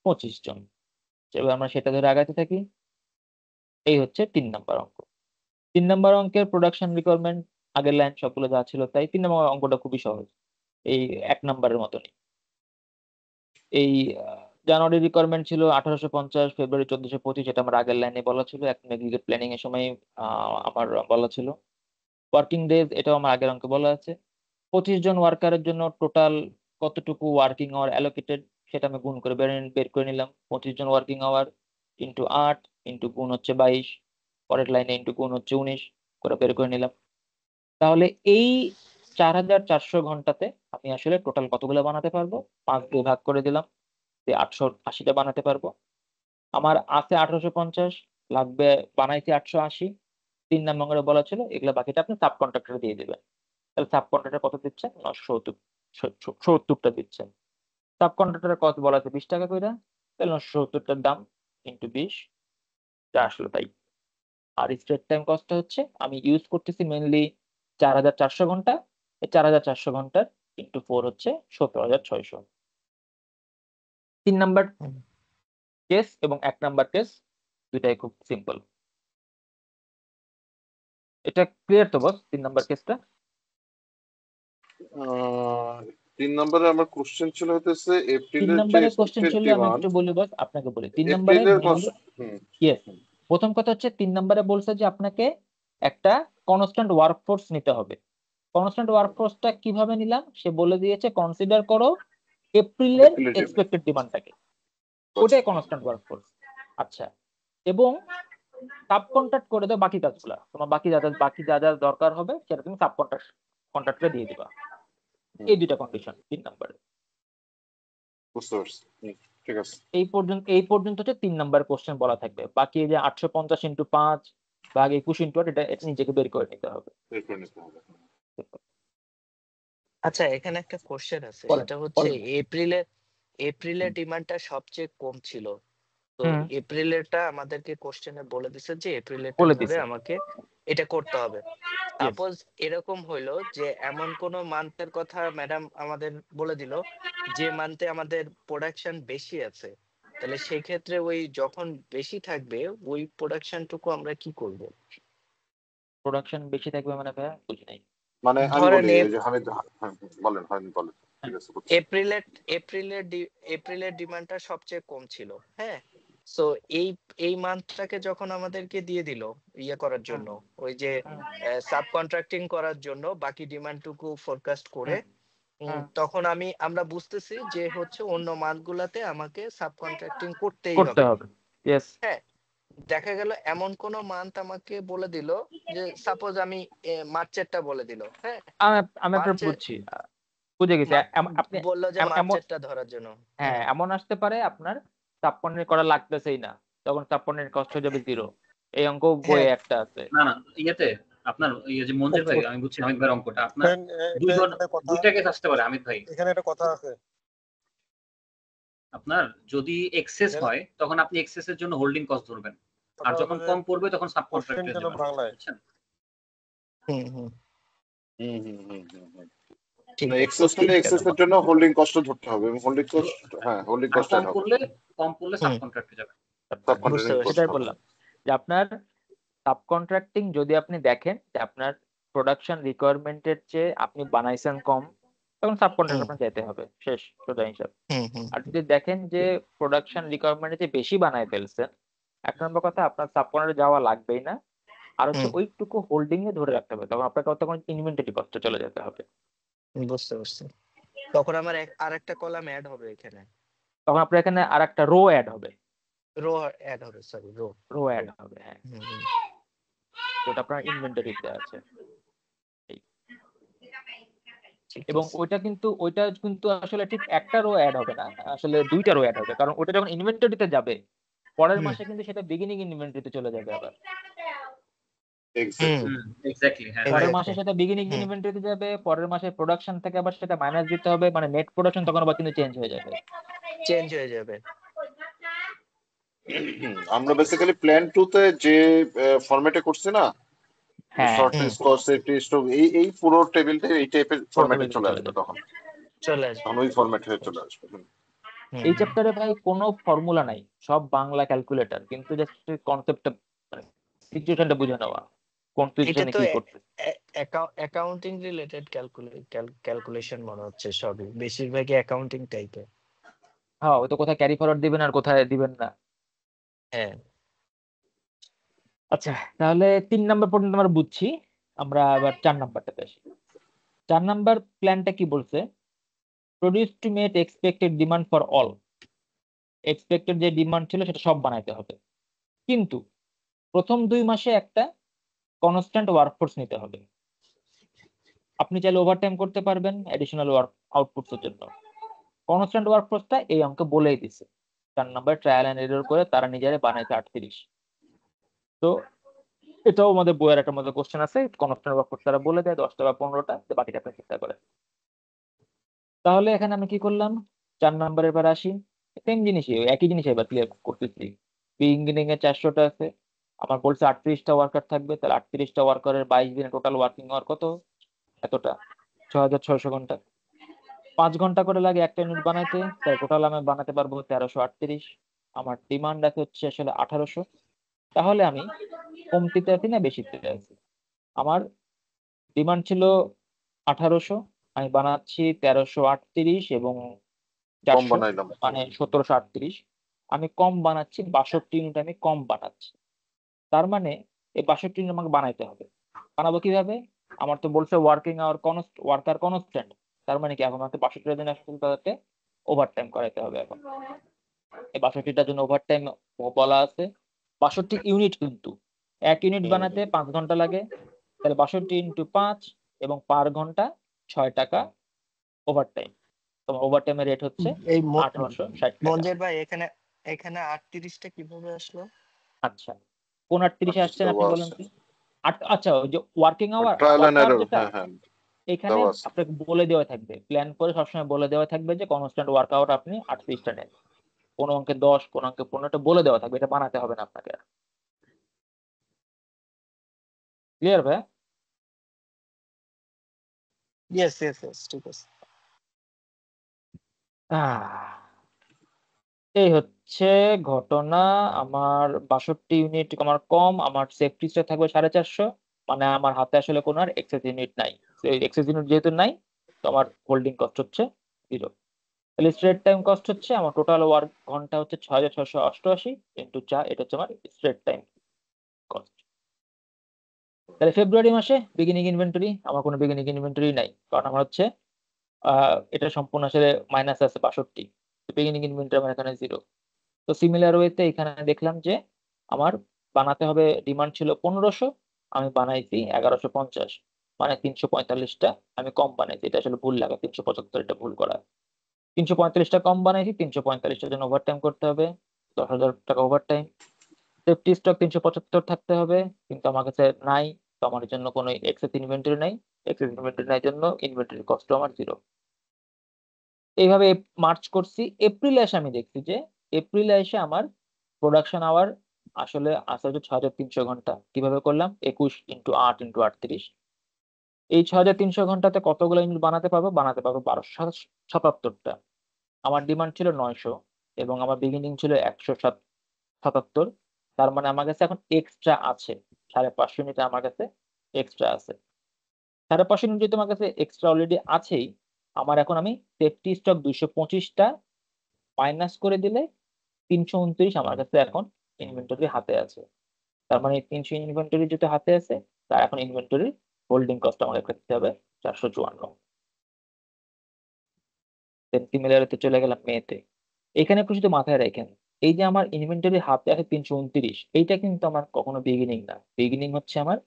25 জন। এবার আমরা সেটা ধরে আগাতে থাকি। এই হচ্ছে 3 নাম্বার অঙ্ক। 3 নাম্বার অঙ্কের প্রোডাকশন রিকোয়ারমেন্ট আগের লাইন সবগুলো যা ছিল তাই। 3 নাম্বার অঙ্কটা খুবই সহজ, এই 1 নাম্বারের মতনই। এই জানুয়ারি রিকোয়ারমেন্ট ছিল 1850, ফেব্রুয়ারি 1425, এটা আমার আগের লাইনে বলা ছিল, এখন এগ্রিগেট প্ল্যানিং এর সময় আমার বলা ছিল। ওয়ার্কিং ডেজ এটাও আমার আগের অঙ্কে বলা আছে। 25 জন ওয়ার্কারের জন্য টোটাল কতটুকু ওয়ার্কিং আওয়ার অ্যালোকেটেড সেটা আমি গুণ করে বের করে নিলাম। 25 জন ওয়ার্কিং আওয়ার ইন্টু 8 ইন্টু গুণ হচ্ছে 22, পরের লাইনে ইন্টু গুণ হচ্ছে 19 করে বের করে নিলাম। তাহলে এই 4400 ঘন্টাতে আমি আসলে টোটাল কতগুলো বানাতে পারবো, 5 দিয়ে ভাগ করে দিলাম, 880টা বানাতে পারবো। আমার আছে 1850, লাগবে বানাইছি 880। 3 নম্বরে বলা ছিল এগুলো বাকিটা আপনি সাব কন্ট্রাক্টরে দিয়ে দিবেন। তাহলে সাব কন্ট্রাক্টর কত দিচ্ছে, 970 70টা দিচ্ছেন, সাব কন্ট্রাক্টরের কত বলা আছে 20 টাকা কইরা, তাহলে 70টার দাম ইন্টু 20, যা আসলো তাই। আর স্ট্রেট টাইম কস্টটা হচ্ছে আমি ইউজ করতেছি মেইনলি 4400 ঘন্টা, এই 4400 ঘন্টার ইন্টু 4 হচ্ছে 17600। 3 নাম্বার হুম। কেস এবং 1 নাম্বার কেস দুইটাই খুব সিম্পল। এটা ক্লিয়ার তো বস 3 নাম্বার কেসটা? 3 নম্বরে আমার কোশ্চেন ছিল হতেছে 3 এপ্রিলের যে নাম্বারের কোশ্চেন এক্সপেক্টেড ছিল, আমি ডিমান্ড, একটু বলি বস, আপনাকে বলি 3 নাম্বারে এপ্রিলের মেইনলি ইয়েস, প্রথম কথা হচ্ছে 3 নাম্বারে বলছে যে আপনাকে একটা কনস্ট্যান্ট ওয়ার্কফোর্স নিতে হবে। কনস্ট্যান্ট ওয়ার্কফোর্সটা কিভাবে নিলাম সে বলে দিয়েছে, কনসিডার করো এপ্রিলের এপ্রিলের এক্সপেক্টেড ডিমান্ডটাকে, ওটাই কনস্ট্যান্ট ওয়ার্কফোর্স। আচ্ছা, এবং সাব কন্ট্রাক্ট করে দাও বাকি কাজগুলা, তোমার বাকি যা যা দরকার হবে সেটা তুমি সাব কন্ট্রাক্টরে দিয়ে দিবা। এই দুইটা কন্ডিশন 3 নাম্বারে। বুঝতে পারছি, ঠিক আছে। এই পর্যন্ত হচ্ছে 3 নাম্বার কোশ্চেন বলা থাকবে। বাকি এই যে 850 ইন্টু 5 ভাগ 21 ইন্টু 8, এটা নিজেকে বের করে নিতে হবে। এরপর নিতে হবে। আচ্ছা, এখানে একটা কোশ্চেন আছে, বলেন, সেটা হচ্ছে বলেন। এপ্রিলের ডিমান্ডটা সবচেয়ে কম ছিল, তো হুম, এপ্রিলেরটা আমাদেরকে কোশ্চেনে বলে দিছে যে এপ্রিলেরটা বলে ধরে দিছে। আমাকে এটা করতে হবে। Yes. সাপোজ এরকম হইলো যে এমন কোন মান্থের কথা ম্যাডাম আমাদের বলে দিল যে মান্থে আমাদের প্রোডাকশন বেশি আছে, তাহলে সেই ক্ষেত্রে ওই যখন বেশি থাকবে ওই প্রোডাকশনটুকু আমরা কি করব? প্রোডাকশন বেশি থাকবে মানে ভাইয়া বুঝি নাই। মানে আমি ধরেন বলি, এই যে হামিদ, বলেন বলেন, ঠিক আছে, বুঝছি। এপ্রিলের ডিমান্ডটা সবচেয়ে কম ছিল, হ্যাঁ। সো এই মান্থটাকে যখন আমাদেরকে দিয়ে দিল ইয়ে করার জন্য, ওই যে সাব কন্ট্রাক্টিং করার জন্য বাকি ডিমান্ডটুকু ফোরকাস্ট করে, তখন আমরা বুঝতেছি যে হচ্ছে অন্য মান্থগুলাতে আমাকে সাব কন্ট্রাক্টিং করতেই করতে হবে। হবে। ইয়েস। হ্যাঁ, দেখা গেল এমন কোন মান্থ আমাকে বলে দিল যে সাপোজ আমি মার্চেরটা বলে দিল, হ্যাঁ, আমি আপনার মার্চে বুঝছি, বুঝে গেছি। আপনি বললো যে এমন, মার্চেরটা ধরার জন্য। হ্যাঁ এমন আসতে পারে আপনার সাবকন্ট্রাক্ট করা লাগতেছেই না, তখন সাবকন্ট্রাক্ট কস্ট হয়ে যাবে 0। এই অঙ্ক বইয়ে হ্যাঁ, একটা আছে। না না, ইয়েতে আপনার ইয়ে যে মঞ্জুর ভাই, আমি বুঝছি হামিদ ভাইয়ের অঙ্কটা আপনার দুইটা কেস আসতে পারে হামিদ ভাই। এখানে একটা কথা আছে, আপনার যদি এক্সেস হয় তখন আপনি এক্সেস এর জন্য হোল্ডিং কস্ট ধরবেন, আর যখন কম পড়বে তখন সাব কন্ট্রাক্টরে যাবেন, বুঝছেন? হুম হুম হুম হুম হুম হুম হুম। ঠিক মানে আছে, এক্সেস হলে এক্সেসের জন্য হোল্ডিং কস্ট ধরতে হবে, এবং হোল্ডিং কস্ট, হ্যাঁ হোল্ডিং আর কস্ট কম অ্যাড হবে। পড়লে সাব কন্ট্রাক্টে যাবেন। বুঝতে পারছি। সেটাই বললাম যে আপনার সাবকন্ট্রাক্টিং যদি আপনি দেখেন যে আপনার প্রোডাকশন রিকোয়ারমেন্টের চেয়ে আপনি বানাইছেন কম, তখন সাবকন্ট্রাক্ট আপনার যেতে হবে, শেষ সোজা হিসাব। হুম হুম আর যদি দেখেন যে প্রোডাকশন রিকোয়ারমেন্টের চেয়ে বেশি বানাই ফেলছেন, এক নম্বর কথা আপনার সাবকন্ট্রাক্টে যাওয়া লাগবেই না। আর হচ্ছে হুম, ওইটুকু হোল্ডিং এ ধরে রাখতে হবে, তখন আপনাকে তখন ইনভেন্টরি কস্টে চলে যেতে হবে। বুঝতে পারছি। তখন আমার আরেকটা কলাম অ্যাড হবে এখানে, তখন আপনার এখানে আর একটা রো অ্যাড হবে, রো অ্যাড হবে, সরি রো অ্যাড হবে, হ্যাঁ, হুম হুম, যেটা আপনার ইনভেন্টরিতে আছে। ঠিক এবং আছে। ওইটা কিন্তু আসলে ঠিক একটা রো অ্যাড হবে না, আসলে দুইটা রো অ্যাড হবে, কারণ ওটা যখন ইনভেন্টরিতে যাবে পরের হুম মাসে কিন্তু সেটা বিগিনিং ইনভেন্টরিতে চলে যাবে আবার। এক্স্যাক্টলি। এক্স্যাক্টলি, হ্যাঁ। পরের মাসে Exactly. সেটা বিগিনিং হুম, ইনভেন্টরিতে যাবে, পরের মাসে প্রোডাকশন থেকে আবার সেটা মাইনাস দিতে হবে, মানে নেট প্রোডাকশন তখন আবার কিন্তু চেঞ্জ হয়ে যাবে। চেঞ্জ হয়ে যাবে। আমরা বেসিক্যালি প্ল্যান 2 তে যে ফরম্যাটে করছি না, হ্যাঁ, short list, cost, safety stock, এই পুরো টেবিলটা এই টাইপের ফরম্যাটে টেবিলটা চলে চলে আসবে, যাবে। চলে আসবে। তখন ওই ফরম্যাটে চলে আসবে। হুম, এই হুম। চ্যাপ্টারে ভাই কোনো ফর্মুলা নাই, সব বাংলা ক্যালকুলেটর, কিন্তু জাস্ট কনসেপ্টটা, সিচুয়েশনটা বুঝে নেওয়া, কোন এটা সিচুয়েশনে তো কি করতে। অ্যাকাউন্টিং রিলেটেড ক্যালকুলেশন মনে হচ্ছে, সবই বেশিরভাগই অ্যাকাউন্টিং টাইপের। হ্যাঁ, ওই তো কোথায় ক্যারি ফরওয়ার্ড দিবেন আর কোথায় দিবেন না। হ্যাঁ, আচ্ছা, তাহলে 3 নাম্বার পর্যন্ত আমরা বুঝছি, আমরা আবার 4 নাম্বারটাতে আসি। 4 নাম্বার প্ল্যানটা কি বলছে, produce to meet expected demand for all. Expected যে ডিমান্ড ছিল সেটা সব বানাইতে হবে, কিন্তু প্রথম 2 মাসে একটা কনস্ট্যান্ট ওয়ার্কফোর্স নিতে হবে। আপনি চাইলে ওভারটাইম করতে পারবেন অ্যাডিশনাল ওয়ার্ক আউটপুটস এর জন্য। কনস্ট্যান্ট ওয়ার্কফোর্সটা এই অঙ্কে বলেই দিছে, 4 নাম্বার ট্রায়াল এন্ড এরর করে তারা নিজেরা বানাইছে 38। তো এটাও আমাদের বইয়ের একটা মধ্যে কোশ্চেন আছে, কনস্ট্যান্ট ওয়ার্কফোর্স তারা বলে দেয় 10টা বা 15টা, বাকিটা আপনি চিন্তা করেন। তাহলে এখানে আমি কি করলাম, 4 নম্বরের এবার আসি, সেম জিনিসই, ওই একই জিনিস এবার ক্লিয়ার করতেছি। বিগিনিং এ 400টা আছে, আমার বলছে 38টা ওয়ার্কার থাকবে, তাহলে 38টা ওয়ার্কারের 22 দিনে টোটাল ওয়ার্কিং আওয়ার কত, এতটা, 6600 ঘন্টা। 5 ঘন্টা করে লাগে একটা ইউনিট বানাইতে, তাই টোটাল আমি বানাতে পারবো 1338। আমার ডিমান্ড আছে হচ্ছে আসলে 1800। তাহলে আমি কমতিতে আছি না বেশিতে আছি? আমার ডিমান্ড ছিল 1800, আমি বানাচ্ছি 1338 এবং কম 400, বানাইলাম। মানে 1738। আমি কম বানাচ্ছি, 62 ইউনিট আমি কম বানাচ্ছি। তার মানে এই 62 ইউনিট আমাকে বানাইতে হবে। বানাবো কিভাবে? আমার তো বলছে ওয়ার্কিং আওয়ার ওয়ার্কার কনস্ট্যান্ট, তার মানে কি এখন আমাকে 62টার জন্য আসলে তাদেরকে ওভার টাইম করাইতে হবে। এখন এই 62টার জন্য ওভার টাইম বলা আছে 62 ইউনিট, কিন্তু এক ইউনিট বানাতে 5 ঘন্টা লাগে, তাহলে 62 ইন্টু 5 এবং পার ঘন্টা 6 টাকা ওভার টাইম। তোমার ওভার টাইমের রেট হচ্ছে এই 1860 টাকা। মঞ্জুর ভাই এখানে এখানে 38টা কিভাবে আসলো? আচ্ছা, কোন 38 আসছেন আপনি বলেন তো? আচ্ছা, ওই যে working hour trial and worker error, যেটা, হ্যাঁ হ্যাঁ, এখানে দেওয়া আছে। আপনাকে বলে দেওয়া থাকবে, প্ল্যান করে সবসময় বলে দেওয়া থাকবে যে কনস্ট্যান্ট ওয়ার্ক আওয়ার আপনি 38টা নেন। কোনো অঙ্কে 10, কোনো অঙ্কে 15টা বলে দেওয়া থাকবে, এটা বানাতে হবে না আপনাকে। ক্লিয়ার ভাই? ইয়েস ইয়েস ইয়েস, ঠিক আছে। এই হচ্ছে ঘটনা। আমার 62 ইউনিট আমার কম, আমার সেফটি স্টক থাকবে 450, মানে আমার হাতে আসলে কোনো আর এক্সেস ইউনিট নাই। এক্সেস ইউনিট যেহেতু নাই, তো আমার হোল্ডিং কস্ট হচ্ছে 0। তাহলে স্ট্রেট টাইম কস্ট হচ্ছে, আমার টোটাল ওয়ার্ক ঘন্টা হচ্ছে 6688 ইন্টু 4, এটা হচ্ছে আমার স্ট্রেট টাইম কস্ট। তাহলে ফেব্রুয়ারি মাসে বিগিনিং ইনভেন্টরি, আমার কোনো বিগিনিং ইনভেন্টরি নাই, কারণ আমার হচ্ছে এটা সম্পূর্ণ আসলে মাইনাস আছে 62, বিগিনিং ইনভেন্টরি আমার এখানে 0। তো সিমিলার ওয়েতে এখানে দেখলাম যে আমার বানাতে হবে, ডিমান্ড ছিল 1500, আমি বানাইছি 1150, মানে 345টা আমি কম বানাইছি। এটা আসলে ভুল লাগা, 375, এটা ভুল করা। 345টা কম বানাইছি, 345টার জন্য ওভার টাইম করতে হবে 10,000 টাকা ওভার টাইম। সেফটি স্টক 375 থাকতে হবে, কিন্তু আমার কাছে নাই, তো আমার জন্য কোনো এক্সেস ইনভেন্টরি নাই। এক্সেস ইনভেন্টরি নাই জন্য ইনভেন্টরি কস্ট আমার 0। এইভাবে মার্চ করছি। এপ্রিলে এসে আমি দেখছি যে এপ্রিলে এসে আমার প্রোডাকশন আওয়ার আসলে আসা হচ্ছে 6300 ঘন্টা। কিভাবে করলাম? 21 ইন্টু 8 ইন্টু 38। এই 6300 ঘন্টাতে কতগুলো ইউনিট বানাতে পারবো 1277টা। আমার ডিমান্ড ছিল 900 এবং আমার বিগিনিং ছিল 177। তার মানে আমার কাছে এখন এক্সট্রা আছে 550 ইউনিট, আমার কাছে এক্সট্রা আছে 550 ইউনিট। যেহেতু আমার কাছে এক্সট্রা অলরেডি আছেই, আমার এখন আমি সেফটি স্টক 225টা মাইনাস করে দিলে 329 আমার কাছে এখন ইনভেন্টরি হাতে আছে। তার মানে 300 ইনভেন্টরি যেটা হাতে আছে, তার এখন ইনভেন্টরি হোল্ডিং কস্ট আমাকে করতে হবে 454। দেন সিমিলারিতে চলে গেলাম মেতে। এখানে একটু শুধু মাথায় রাখেন, এই যে আমার ইনভেন্টরি হাতে আছে 329, এইটা কিন্তু আমার কখনো বিগিনিং না। বিগিনিং হচ্ছে আমার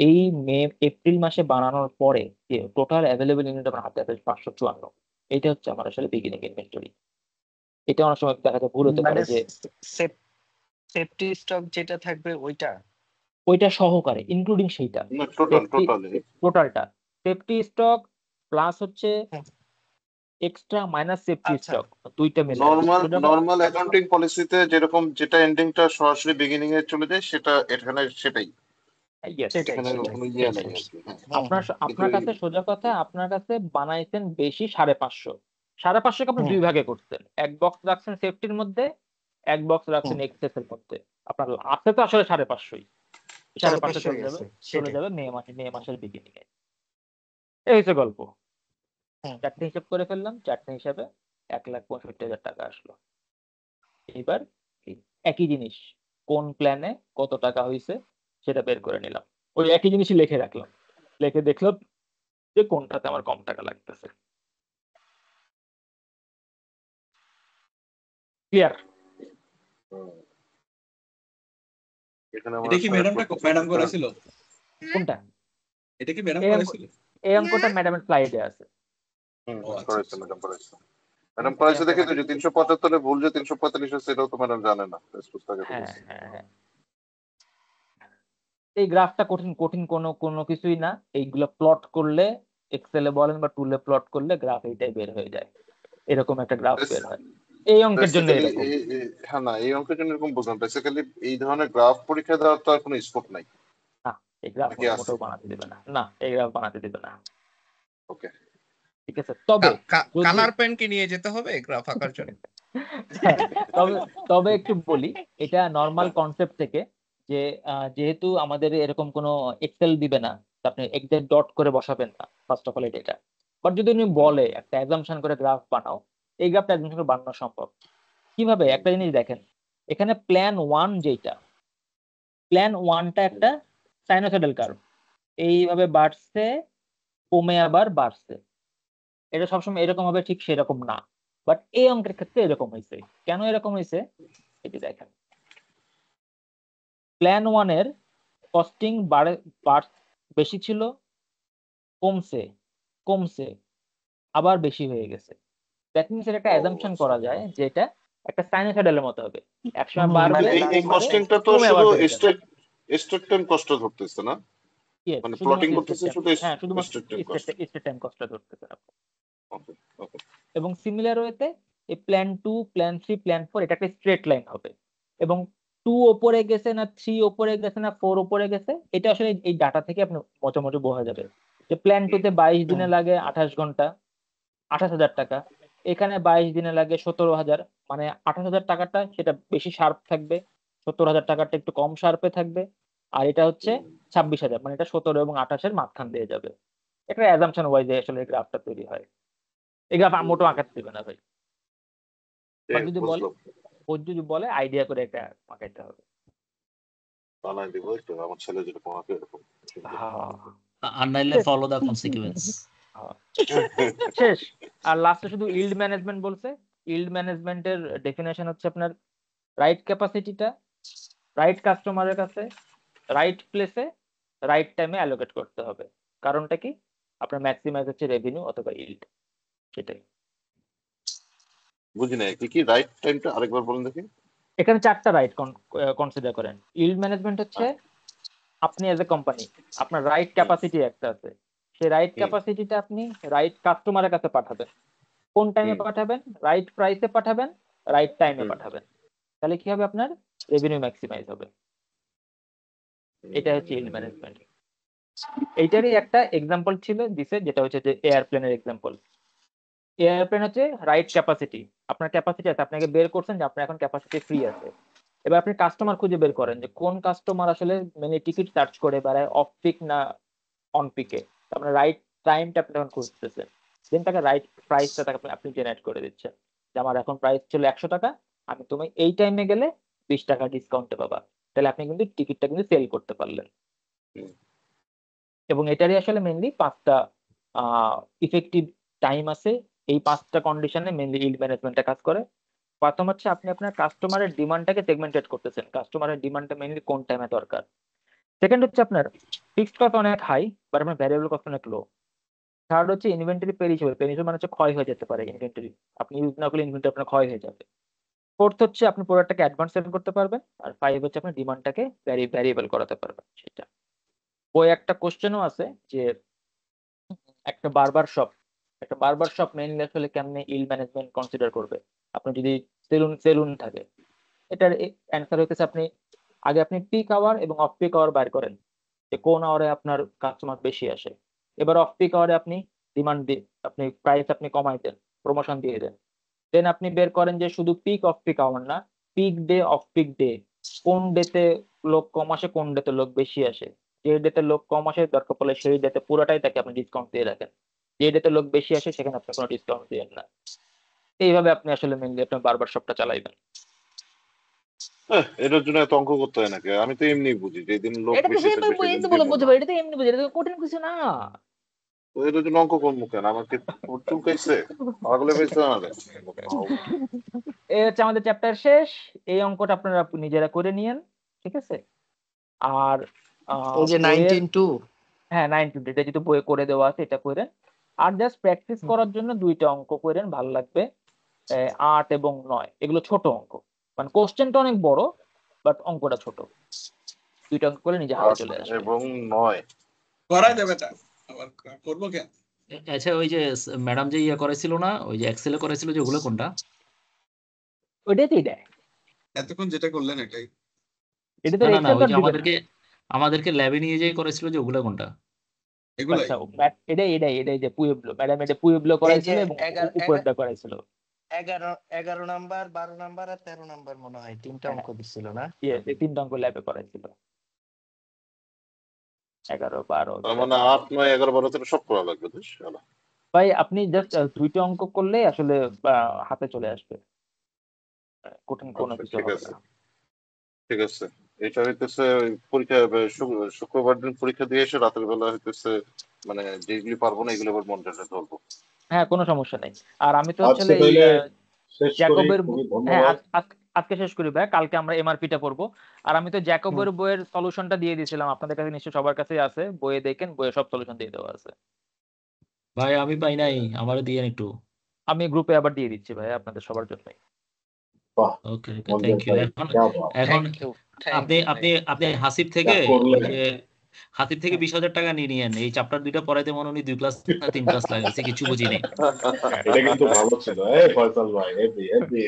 এই মে এপ্রিল মাসে বানানোর পরে যে টোটাল অ্যাভেলেবল ইউনিট আমার হাতে আছে 554। এটা হচ্ছে আমার আসলে বিগিনিং ইনভেন্টরি। এটা অনেক সময় দেখা যায় ভুল হতে মানে পারে যে সেফটি স্টক যেটা থাকবে ওইটা। ওইটা সহকারে ইনক্লুডিং সেইটা, না, টোটাল সেফটি টোটালটা, সেফটি স্টক প্লাস হচ্ছে হুম, এক্সট্রা মাইনাস সেফটি আচ্ছা স্টক, দুইটা মিলে নর্মাল অ্যাকাউন্টিং পলিসিতে যেরকম যেটা এন্ডিংটা সরাসরি বিগিনিং এ চলে যায়, সেটা এখানে সেটাই। সেটাই এখানে সেটাই কোনো ইয়ে নাই আর কি। হ্যাঁ, আপনার কিন্তু আপনার কাছে সোজা কথা, আপনার কাছে বানাইছেন বেশি 550, 550কে আপনি হুম, দুই ভাগে করছেন, এক বক্স রাখছেন সেফটির মধ্যে, এক বক্স রাখছেন হুম, এক্সেস এর মধ্যে। আপনার আছে তো আসলে 550, 550 550 চলে হয়ে যাবে, গেছে চলে সেটাই। যাবে মে মাসের বিগিনিং এ। এই হচ্ছে গল্প। হুম, চারটে হিসাব করে ফেললাম, চারটে হিসাবে 1,65,000 টাকা আসলো। এবার এই একই জিনিস কোন প্ল্যানে কত টাকা হয়েছে সেটা বের করে নিলাম, ওই একই জিনিসই লিখে রাখলাম, লিখে দেখলাম যে কোনটাতে আমার কম টাকা লাগতেছে। ক্লিয়ার? এখানে এটা কি ম্যাডাম ম্যাডাম করেছিল? কোনটা? এটা কি ম্যাডাম এই অঙ্ক, করেছিল? এই অঙ্কটা ম্যাডামের স্লাইডে আছে। ও আচ্ছা করেছে, আচ্ছা। ম্যাডাম করেছে। ম্যাডাম করেছে দেখে তো যে 375 ভুল যে 345 হচ্ছে, এটাও তো ম্যাডাম জানে না, পুস্তকে হ্যাঁ বলেছে। হ্যাঁ হ্যাঁ, এই গ্রাফটা কঠিন কঠিন কোনো কোনো কিছুই না, এইগুলো প্লট করলে এক্সেলে বলেন বা টুলে প্লট করলে গ্রাফ এইটাই বের হয়ে যায়, এরকম একটা গ্রাফ বের হয় এই অঙ্কের জন্য বেসিক্যালি এরকম। হ্যাঁ না, এই অঙ্কের জন্য এরকম বুঝলাম। বেসিক্যালি এই ধরনের গ্রাফ পরীক্ষা দেওয়ার তো আর কোনো স্কোপ নাই, না এই গ্রাফ নাকি আছে? মোটেও বানাতে দিবে না, না এই গ্রাফ বানাতে দিবে না। ওকে, ঠিক আছে, তবে যদি কালার পেন কি নিয়ে যেতে হবে গ্রাফ আঁকার জন্য? হ্যাঁ, তবে তবে একটু বলি, এটা নর্মাল কনসেপ্ট থেকে যে যেহেতু আমাদের এরকম কোনো এক্সেল দিবে না, তো আপনি এক্সাক্ট ডট করে বসাবেন না ফার্স্ট অফ অল এটা। বাট যদি উনি বলে একটা অ্যাজাম্পশন করে গ্রাফ বানাও, এই গ্রাফটা অ্যাজাম্পশন করে বানানো সম্ভব। কিভাবে? একটা জিনিস দেখেন, এখানে প্ল্যান ওয়ান যেটা, প্ল্যান ওয়ানটা একটা সাইনোসয়েডাল কার্ভ, এইভাবে বাড়ছে কমে আবার বাড়ছে। এটা সবসময় এরকম হবে ঠিক সেরকম না, বাট এই অঙ্কের ক্ষেত্রে এরকম হয়েছে। কেন এরকম হয়েছে এটি দেখেন, প্ল্যান ওয়ানের কস্টিং বেশি ছিল, কমছে কমছে আবার বেশি হয়ে গেছে। দ্যাট মিনস এটা একটা অ্যাজাম্পশন করা যায় যে এটা একটা সাইনোসয়েডালের মতো হবে, একসময় বাড়বে মানে এই কমবে, কস্টিংটা তো কমে আবার শুধু বেড়ে যাবে। স্ট্রেট টাইম কষ্ট ধরতেছে না, Yes, মানে শুধুমাত্র প্লটিং স্টেট করতেছে টাইম, শুধু হ্যাঁ শুধুমাত্র স্ট্রেট টাইম কষ্ট। স্টেট টাইম কষ্টটা ধরতেছে আপনি। ওকে ওকে, এবং সিমিলার ওয়েতে এই প্ল্যান 2 প্ল্যান 3 প্ল্যান 4 এটা একটা স্ট্রেট লাইন হবে, এবং 2 ওপরে গেছে না 3 ওপরে গেছে না 4 ওপরে গেছে, এটা আসলে এই ডাটা থেকে আপনি মোটামুটি বোঝা যাবে যে প্ল্যান 2 তে 22 দিনে লাগে 28 ঘন্টা 28,000 টাকা, এখানে 22 দিনে লাগে 17,000, মানে 28,000 টাকাটা সেটা বেশি শার্প থাকবে, 17,000 টাকাটা একটু কম শার্পে থাকবে, আর এটা হচ্ছে 26,000, মানে এটা 17 এবং 28-এর মাঝখান দিয়ে যাবে। একটা অ্যাজাম্পশন ওয়াইজ আসলে এই গ্রাফটা তৈরি হয়। এই গ্রাফ মোটো আঁকাতে দিবে না ভাই, বাট যদি বলে, বুঝলাম, ও যদি বলে আইডিয়া করে একটা আঁকাইতে হবে। বানাই দিব একটু, আমার ছেলে যেরকম আমাকে এরকম। আর নাইলে ফলো দ্য কনসিকুয়েন্স। শেষ। আর লাস্টে শুধু ইল্ড ম্যানেজমেন্ট বলছে। ইল্ড ম্যানেজমেন্টের ডেফিনেশন হচ্ছে আপনার রাইট ক্যাপাসিটিটা রাইট কাস্টমারের কাছে রাইট প্লেসে রাইট টাইমে অ্যালোকেট করতে হবে। কারণটা কি? আপনার ম্যাক্সিমাইজ হচ্ছে রেভিনিউ অথবা ইল্ড, সেটাই। বুঝি না কি কি রাইট টাইমটা আরেকবার বলেন দেখি। এখানে 4টা রাইট কনসিডার করেন। ইল্ড ম্যানেজমেন্ট হচ্ছে আপনি এজ এ কোম্পানি আপনার রাইট ক্যাপাসিটি একটা আছে, সেই রাইট ক্যাপাসিটিটা আপনি রাইট কাস্টমারের কাছে পাঠাবেন। কোন টাইমে পাঠাবেন? রাইট প্রাইসে পাঠাবেন, রাইট টাইমে পাঠাবেন। তাহলে কি হবে? আপনার রেভিনিউ ম্যাক্সিমাইজ হবে। এটা হচ্ছে ইল্ড ম্যানেজমেন্ট। এইটারই একটা এক্সাম্পল ছিল দিছে, যেটা হচ্ছে যে এয়ারপ্লেনের এক্সাম্পল। এয়ারপ্লেন হচ্ছে রাইট ক্যাপাসিটি, আপনার ক্যাপাসিটি আছে, আপনাকে বের করছেন যে আপনার এখন ক্যাপাসিটি ফ্রি আছে। এবার আপনি কাস্টমার খুঁজে বের করেন যে কোন কাস্টমার আসলে মানে টিকিট সার্চ করে বেড়ায় অফ পিক না অন পিকে, আপনার রাইট টাইমটা আপনি তখন খুঁজতেছেন, দেন তাকে রাইট প্রাইসটা তাকে আপনি জেনারেট করে দিচ্ছেন যে আমার এখন প্রাইস ছিল 100 টাকা, আমি তুমি এই টাইমে গেলে 20 টাকা ডিসকাউন্টে পাবা। তাহলে আপনি কিন্তু টিকিটটা কিন্তু সেল করতে পারলেন। এবং এটারই আসলে মেইনলি 5টা ইফেক্টিভ টাইম আছে। এই 5টা কন্ডিশনে মেইনলি ইল্ড ম্যানেজমেন্টটা কাজ করে। প্রথম হচ্ছে আপনি আপনার কাস্টমারের ডিমান্ডটাকে সেগমেন্টেড করতেছেন, কাস্টমারের ডিমান্ডটা মেইনলি কোন টাইমে দরকার। সেকেন্ড হচ্ছে আপনার ফিক্সড কস্ট অনেক হাই বাট আপনার ভ্যারিয়েবল কস্ট অনেক লো। থার্ড হচ্ছে ইনভেন্টরি পেরিশেবল, পেরিশেবল মানে হচ্ছে ক্ষয় হয়ে যেতে পারে ইনভেন্টরি, আপনি ইউজ না করলে ইনভেন্টরি আপনার ক্ষয় হয়ে যাবে। ফোর্থ হচ্ছে আপনি প্রোডাক্টটাকে অ্যাডভান্স সেল করতে পারবেন। আর 5 হচ্ছে আপনি ডিমান্ডটাকে ভ্যারিয়েবল করাতে পারবেন। সেটা ওই একটা কোশ্চেনও আছে যে একটা বারবার শপ মেইনলি আসলে কেমনে ইল্ড ম্যানেজমেন্ট কনসিডার করবে। আপনি যদি সেলুন থাকে, এটার অ্যান্সার হইতেছে আপনি আগে আপনি পিক আওয়ার এবং অফ পিক আওয়ার বের করেন যে কোন আওয়ারে আপনার কাস্টমার বেশি আসে। এবার অফ পিক আওয়ারে আপনি ডিমান্ড দিয়ে আপনি প্রাইস আপনি কমাই দেন, প্রমোশন দিয়ে দেন। দেন আপনি বের করেন যে শুধু পিক অফ পিক আওয়ার না, peak day of peak day, কোন ডেতে লোক কম আসে কোন ডেতে লোক বেশি আসে। যে ডেতে লোক কম আসে দরকার পড়লে সেই ডেতে পুরোটাই তাকে আপনি ডিসকাউন্ট দিয়ে রাখেন, যে ডেতে লোক বেশি আসে সেখানে আপনি কোনো ডিসকাউন্ট দিবেন না। এইভাবে আপনি আসলে মেনলি আপনার বারবার শপটা চালাইবেন। এটার জন্য এত অঙ্ক করতে হয় নাকি? আমি তো এমনি বুঝি যে দিন লোক এটা তো বেশি থাকবে সেদিন দিব বুঝতে না। পারি, এটা তো এমনি বুঝি, এটা তো কঠিন কিছু না। তো এটার জন্য অঙ্ক করবো কেন? আমাকে চুলকাইছে পাগলে পেয়েছে আমাদের। এই হচ্ছে আমাদের চ্যাপ্টার শেষ। এই অঙ্কটা আপনারা নিজেরা করে নিয়েন, ঠিক আছে? আর ওই যে বইয়ের 19-2 হ্যাঁ 9 এটা যেহেতু বইয়ে করে দেওয়া আছে এটা করেন। আর জাস্ট প্র্যাকটিস করার জন্য 2টা অঙ্ক করেন, ভালো লাগবে। 8 এবং 9 এগুলো ছোট অঙ্ক, মানে কোশ্চেনটা অনেক বড় বাট অঙ্কটা ছোট। 2টা অঙ্ক করে নিজে হাতে চলে আসবে। এবং 9 করা যাবে, এটা আবার করবো কেন? আচ্ছা ওই যে ম্যাডাম যে ইয়ে করেছিল না, ওই যে এক্সেলে করেছিল যে ওগুলো কোনটা? ওইটাই তো এটা এতক্ষণ যেটা করলেন এটাই। এটা তো না না না, এক্সেল ওই তো যে দিবেন না। আমাদেরকে ল্যাবে নিয়ে যেয়ে করেছিল যে ওগুলো কোনটা? এগুলাই আচ্ছা এটাই যে পুয়েবলো ম্যাডাম, এটা পুয়েবলো এই করাইছিল যে এবং উপরেরটা করাইছিল। 11 নাম্বার, 12 নাম্বার আর 13 নাম্বার মনে হয় 3টা অঙ্ক দিছিল না? এই 3টা অঙ্ক ল্যাবে করাইছিল, 11, 12, তার মানে 13। 8, 9, 11, 12, 13 সব করা লাগবে, বুঝছ? ভাই আপনি জাস্ট 2টা অঙ্ক করলে আসলে হাতে চলে আসবে, কঠিন কোনো আচ্ছা, কিছু ঠিক হবে আছে, না। ঠিক আছে। এটা হইতেছে ওই পরীক্ষা শুক্রবার দিন পরীক্ষা দিয়ে এসে রাতের বেলা হইতেছে মানে যেগুলি পারবো না এগুলো আবার মনিটরে ধরবো। হ্যাঁ, কোনো সমস্যা নেই। আর আমি তো আজকে আসলে এই তাহলে শেষ করি, জ্যাকবের খুবই হ্যাঁ ধন্যবাদ। আজকে শেষ করি ভাই, কালকে আমরা এমআরপিটা পড়বো। আর আমি তো জ্যাকবের বইয়ের সলিউশনটা দিয়ে দিয়েছিলাম, আপনাদের কাছে নিশ্চয়ই সবার কাছেই আছে, বইয়ে দেখেন, বইয়ে সব সলিউশন দিয়ে দেওয়া আছে। ভাই আমি পাই নাই, আমারও দিয়েন একটু। আমি গ্রুপে আবার দিয়ে দিচ্ছি ভাই আপনাদের সবার জন্যই। বাহ, ওকে ওকে, মঞ্জুর থ্যাংক ইউ। ভাই, এখন क्या बात। এখন থ্যাংক ইউ আপনি আপনি ভাই। আপনি হাসিব যা থেকে করলেন, ওই যে হাসিব থেকে 20,000 টাকা নিয়ে নিয়েন। এই চ্যাপ্টার 2টা পড়াইতে মনে উনি 2 ক্লাস না 3 ক্লাস লাগাইছে, কিছু বুঝি নেই। এটা কিন্তু ভালো ছিল। ফয়সাল ভাই, হেভি হেভি।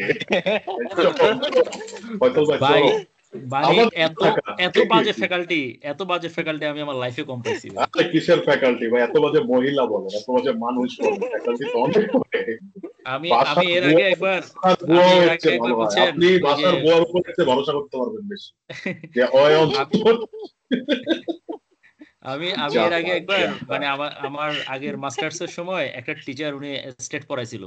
ফয়সাল ভাই ভাই চলো, মানে আবার এত টাকা এত বাজে ফ্যাকাল্টি, এত বাজে ফ্যাকাল্টি আমি আমার লাইফে কম পাইছি ভাই। আরে কিসের ফ্যাকাল্টি ভাই, এত বাজে মহিলা বলেন, এত বাজে মানুষ বলেন, ফ্যাকাল্টি তো অনেক করে। আমি বাসার এর বুয়া, আগে একবার বাসার বুয়া আমি এর হচ্ছে আগে একবার ভালো হয়, বুঝছেন আপনি ওই যে বাসার বুয়ার উপর একটু ভরসা করতে পারবেন বেশি, যে আমি আমি আমি যা এর আগে পারে, একবার যা পারে। মানে আমার আগের মাস্টার্স এর সময় একটা টিচার উনি স্টেট পড়াইছিল।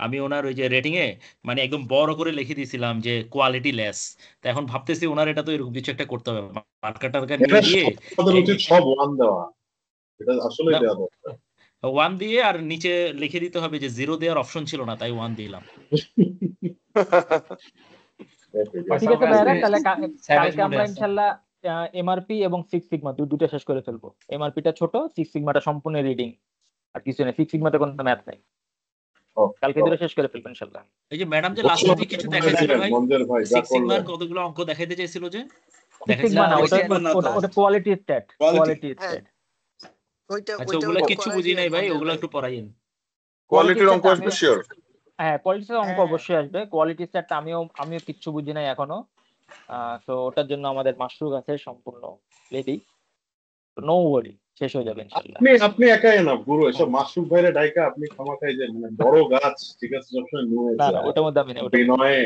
আমি ওনার ওই যে রেটিং এ মানে একদম বড় করে লিখে দিয়েছিলাম যে কোয়ালিটি লেস। তো এখন ভাবতেছি ওনার এটা তো এরকম কিছু একটা করতে হবে, মার্কার টার্কার এটা নিয়ে দিয়ে আমাদের উচিত সব ওয়ান দেওয়া, এটা আসলে দেওয়া দরকার। 1 দিয়ে আর নিচে লিখে দিতে হবে যে 0 দেওয়ার অপশন ছিল না, তাই 1 দিলাম। ঠিক আছে ভাইরা, তাহলে স্যাভেজ কালকে মোডে আমরা আছে। ইনশাল্লাহ এমআরপি এবং 6 সিগমা দুটো শেষ করে ফেলবো। এমআরপিটা ছোট, 6 সিগমাটা সম্পূর্ণ রিডিং, আর কিছু নেই। 6 সিগমাতে কোনো ম্যাথ নেই, কালকে দুটো শেষ করে ফেলবো ইনশাল্লাহ। এই যে ম্যাডাম যে লাস্টে ঘোষণা যে কিছু করে দেখাইছিল দিলেন ভাই, মঞ্জুর ভাই, যা 6 সিগমার করলেন। কতগুলো অঙ্ক দেখাইতে চাইছিল যে 6 সিগমা দেখাইছিলেন না, না ওই ভাই? যে ওটা কোয়ালিটি স্ট্যাট, কোয়ালিটি হ্যাঁ, স্ট্যাট। ওইটা আচ্ছা ওইটা ওগুলা ওইটা কিচ্ছু করাই বুঝি দিয়েন নাই ভাই, মঞ্জুর ওগুলো ভাই। একটু পড়াইন। কোয়ালিটির অঙ্ক আসবে শিওর। হ্যাঁ, কোয়ালিটির অঙ্ক হ্যাঁ, অবশ্যই আসবে, কোয়ালিটি স্ট্যাটটা আমিও কিচ্ছু বুঝি নাই এখনো। তো ওটার জন্য আমাদের মাশরুক আছে সম্পূর্ণ রেডি, নো ওয়ারি, শেষ হয়ে যাবে ইনশাল্লাহ। আপনি আপনি একাই না পুরো এসব মাশরুফ ভাইরে ডাইকা আপনি ক্ষমা খাই যে মানে বড় গাছ, ঠিক আছে, সবসময় নুয়ে না না, যায় ওটার মধ্যে আমি না, ওটার মধ্যে বিনয়ে,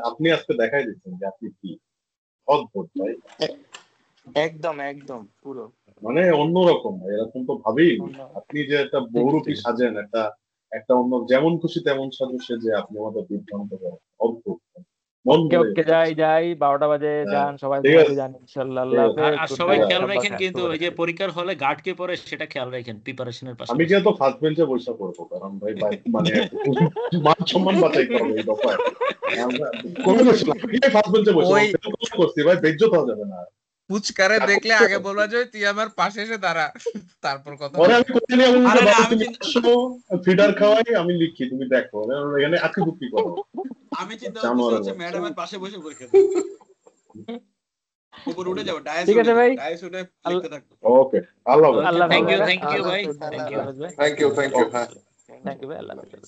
আপনি আজকে দেখাই দিচ্ছেন যে আপনি কি অদ্ভুত ভাই, একদম একদম পুরো মানে অন্যরকম ভাই, এরকম তো ভাবেই নি। আপনি যে একটা বহুরূপী সাজেন, একটা একটা অন্য যেমন খুশি তেমন সাজু সেজে আপনি আমাদের বিভ্রান্ত করেন, অদ্ভুত, মন ওকে ভরে ওকে, যাচ্ছে। যাই 12টা বাজে, হ্যাঁ, যান সবাই ঠিক ঘুমাতে আছে, যান ইনশাল্লাহ। ঠিক আল্লাহ আছে। আর হাফেজ, আর গুড সবাই নাইট, খেয়াল সবাই রাখেন কিন্তু ওই যে পরীক্ষার হলে গার্ড কে পরে সেটা খেয়াল রাখেন প্রিপারেশনের আমি পাশাপাশি। কিন্তু ফার্স্ট বেঞ্চে বসে পড়বো, কারণ ভাই মানে মান সম্মান বাঁচাইতে হবে এই দফায়। কোন ফার্স্ট বেঞ্চে বসে ওই করছি ভাই, বেজ্জত হওয়া যাবে না। পুচকারে দেখলে আগে বলবা যে তুই আমার পাশে এসে দাঁড়া, তারপর কথা পরে হবে। আমি কোথায় নিয়ে আরে না, বাবা আমি তুমি আসো, ফিডার খাওয়াই, আমি লিখি, তুমি দেখো এখানে আঁকি বুকি করো। আমি চিন্তা করতেছি জানোয়ারের হচ্ছে বাচ্চা। ম্যাডামের পাশে বসে পরীক্ষা দেব, উপরে উঠে যাবো, ঠিক আছে ভাই, ডায়াস উঠে লিখতে থাকবো। ওকে, আল্লাহ হাফেজ। আল্লাহ হাফেজ থ্যাংক ইউ ভাইরা, থ্যাংক ইউ আল্লাহ ভাই, হাফেজ, থ্যাংক আল্লাহ ইউ। হাফেজ। থ্যাংক ইউ, হ্যাঁ। থ্যাংক ইউ ভাই, আল্লাহ হাফেজ।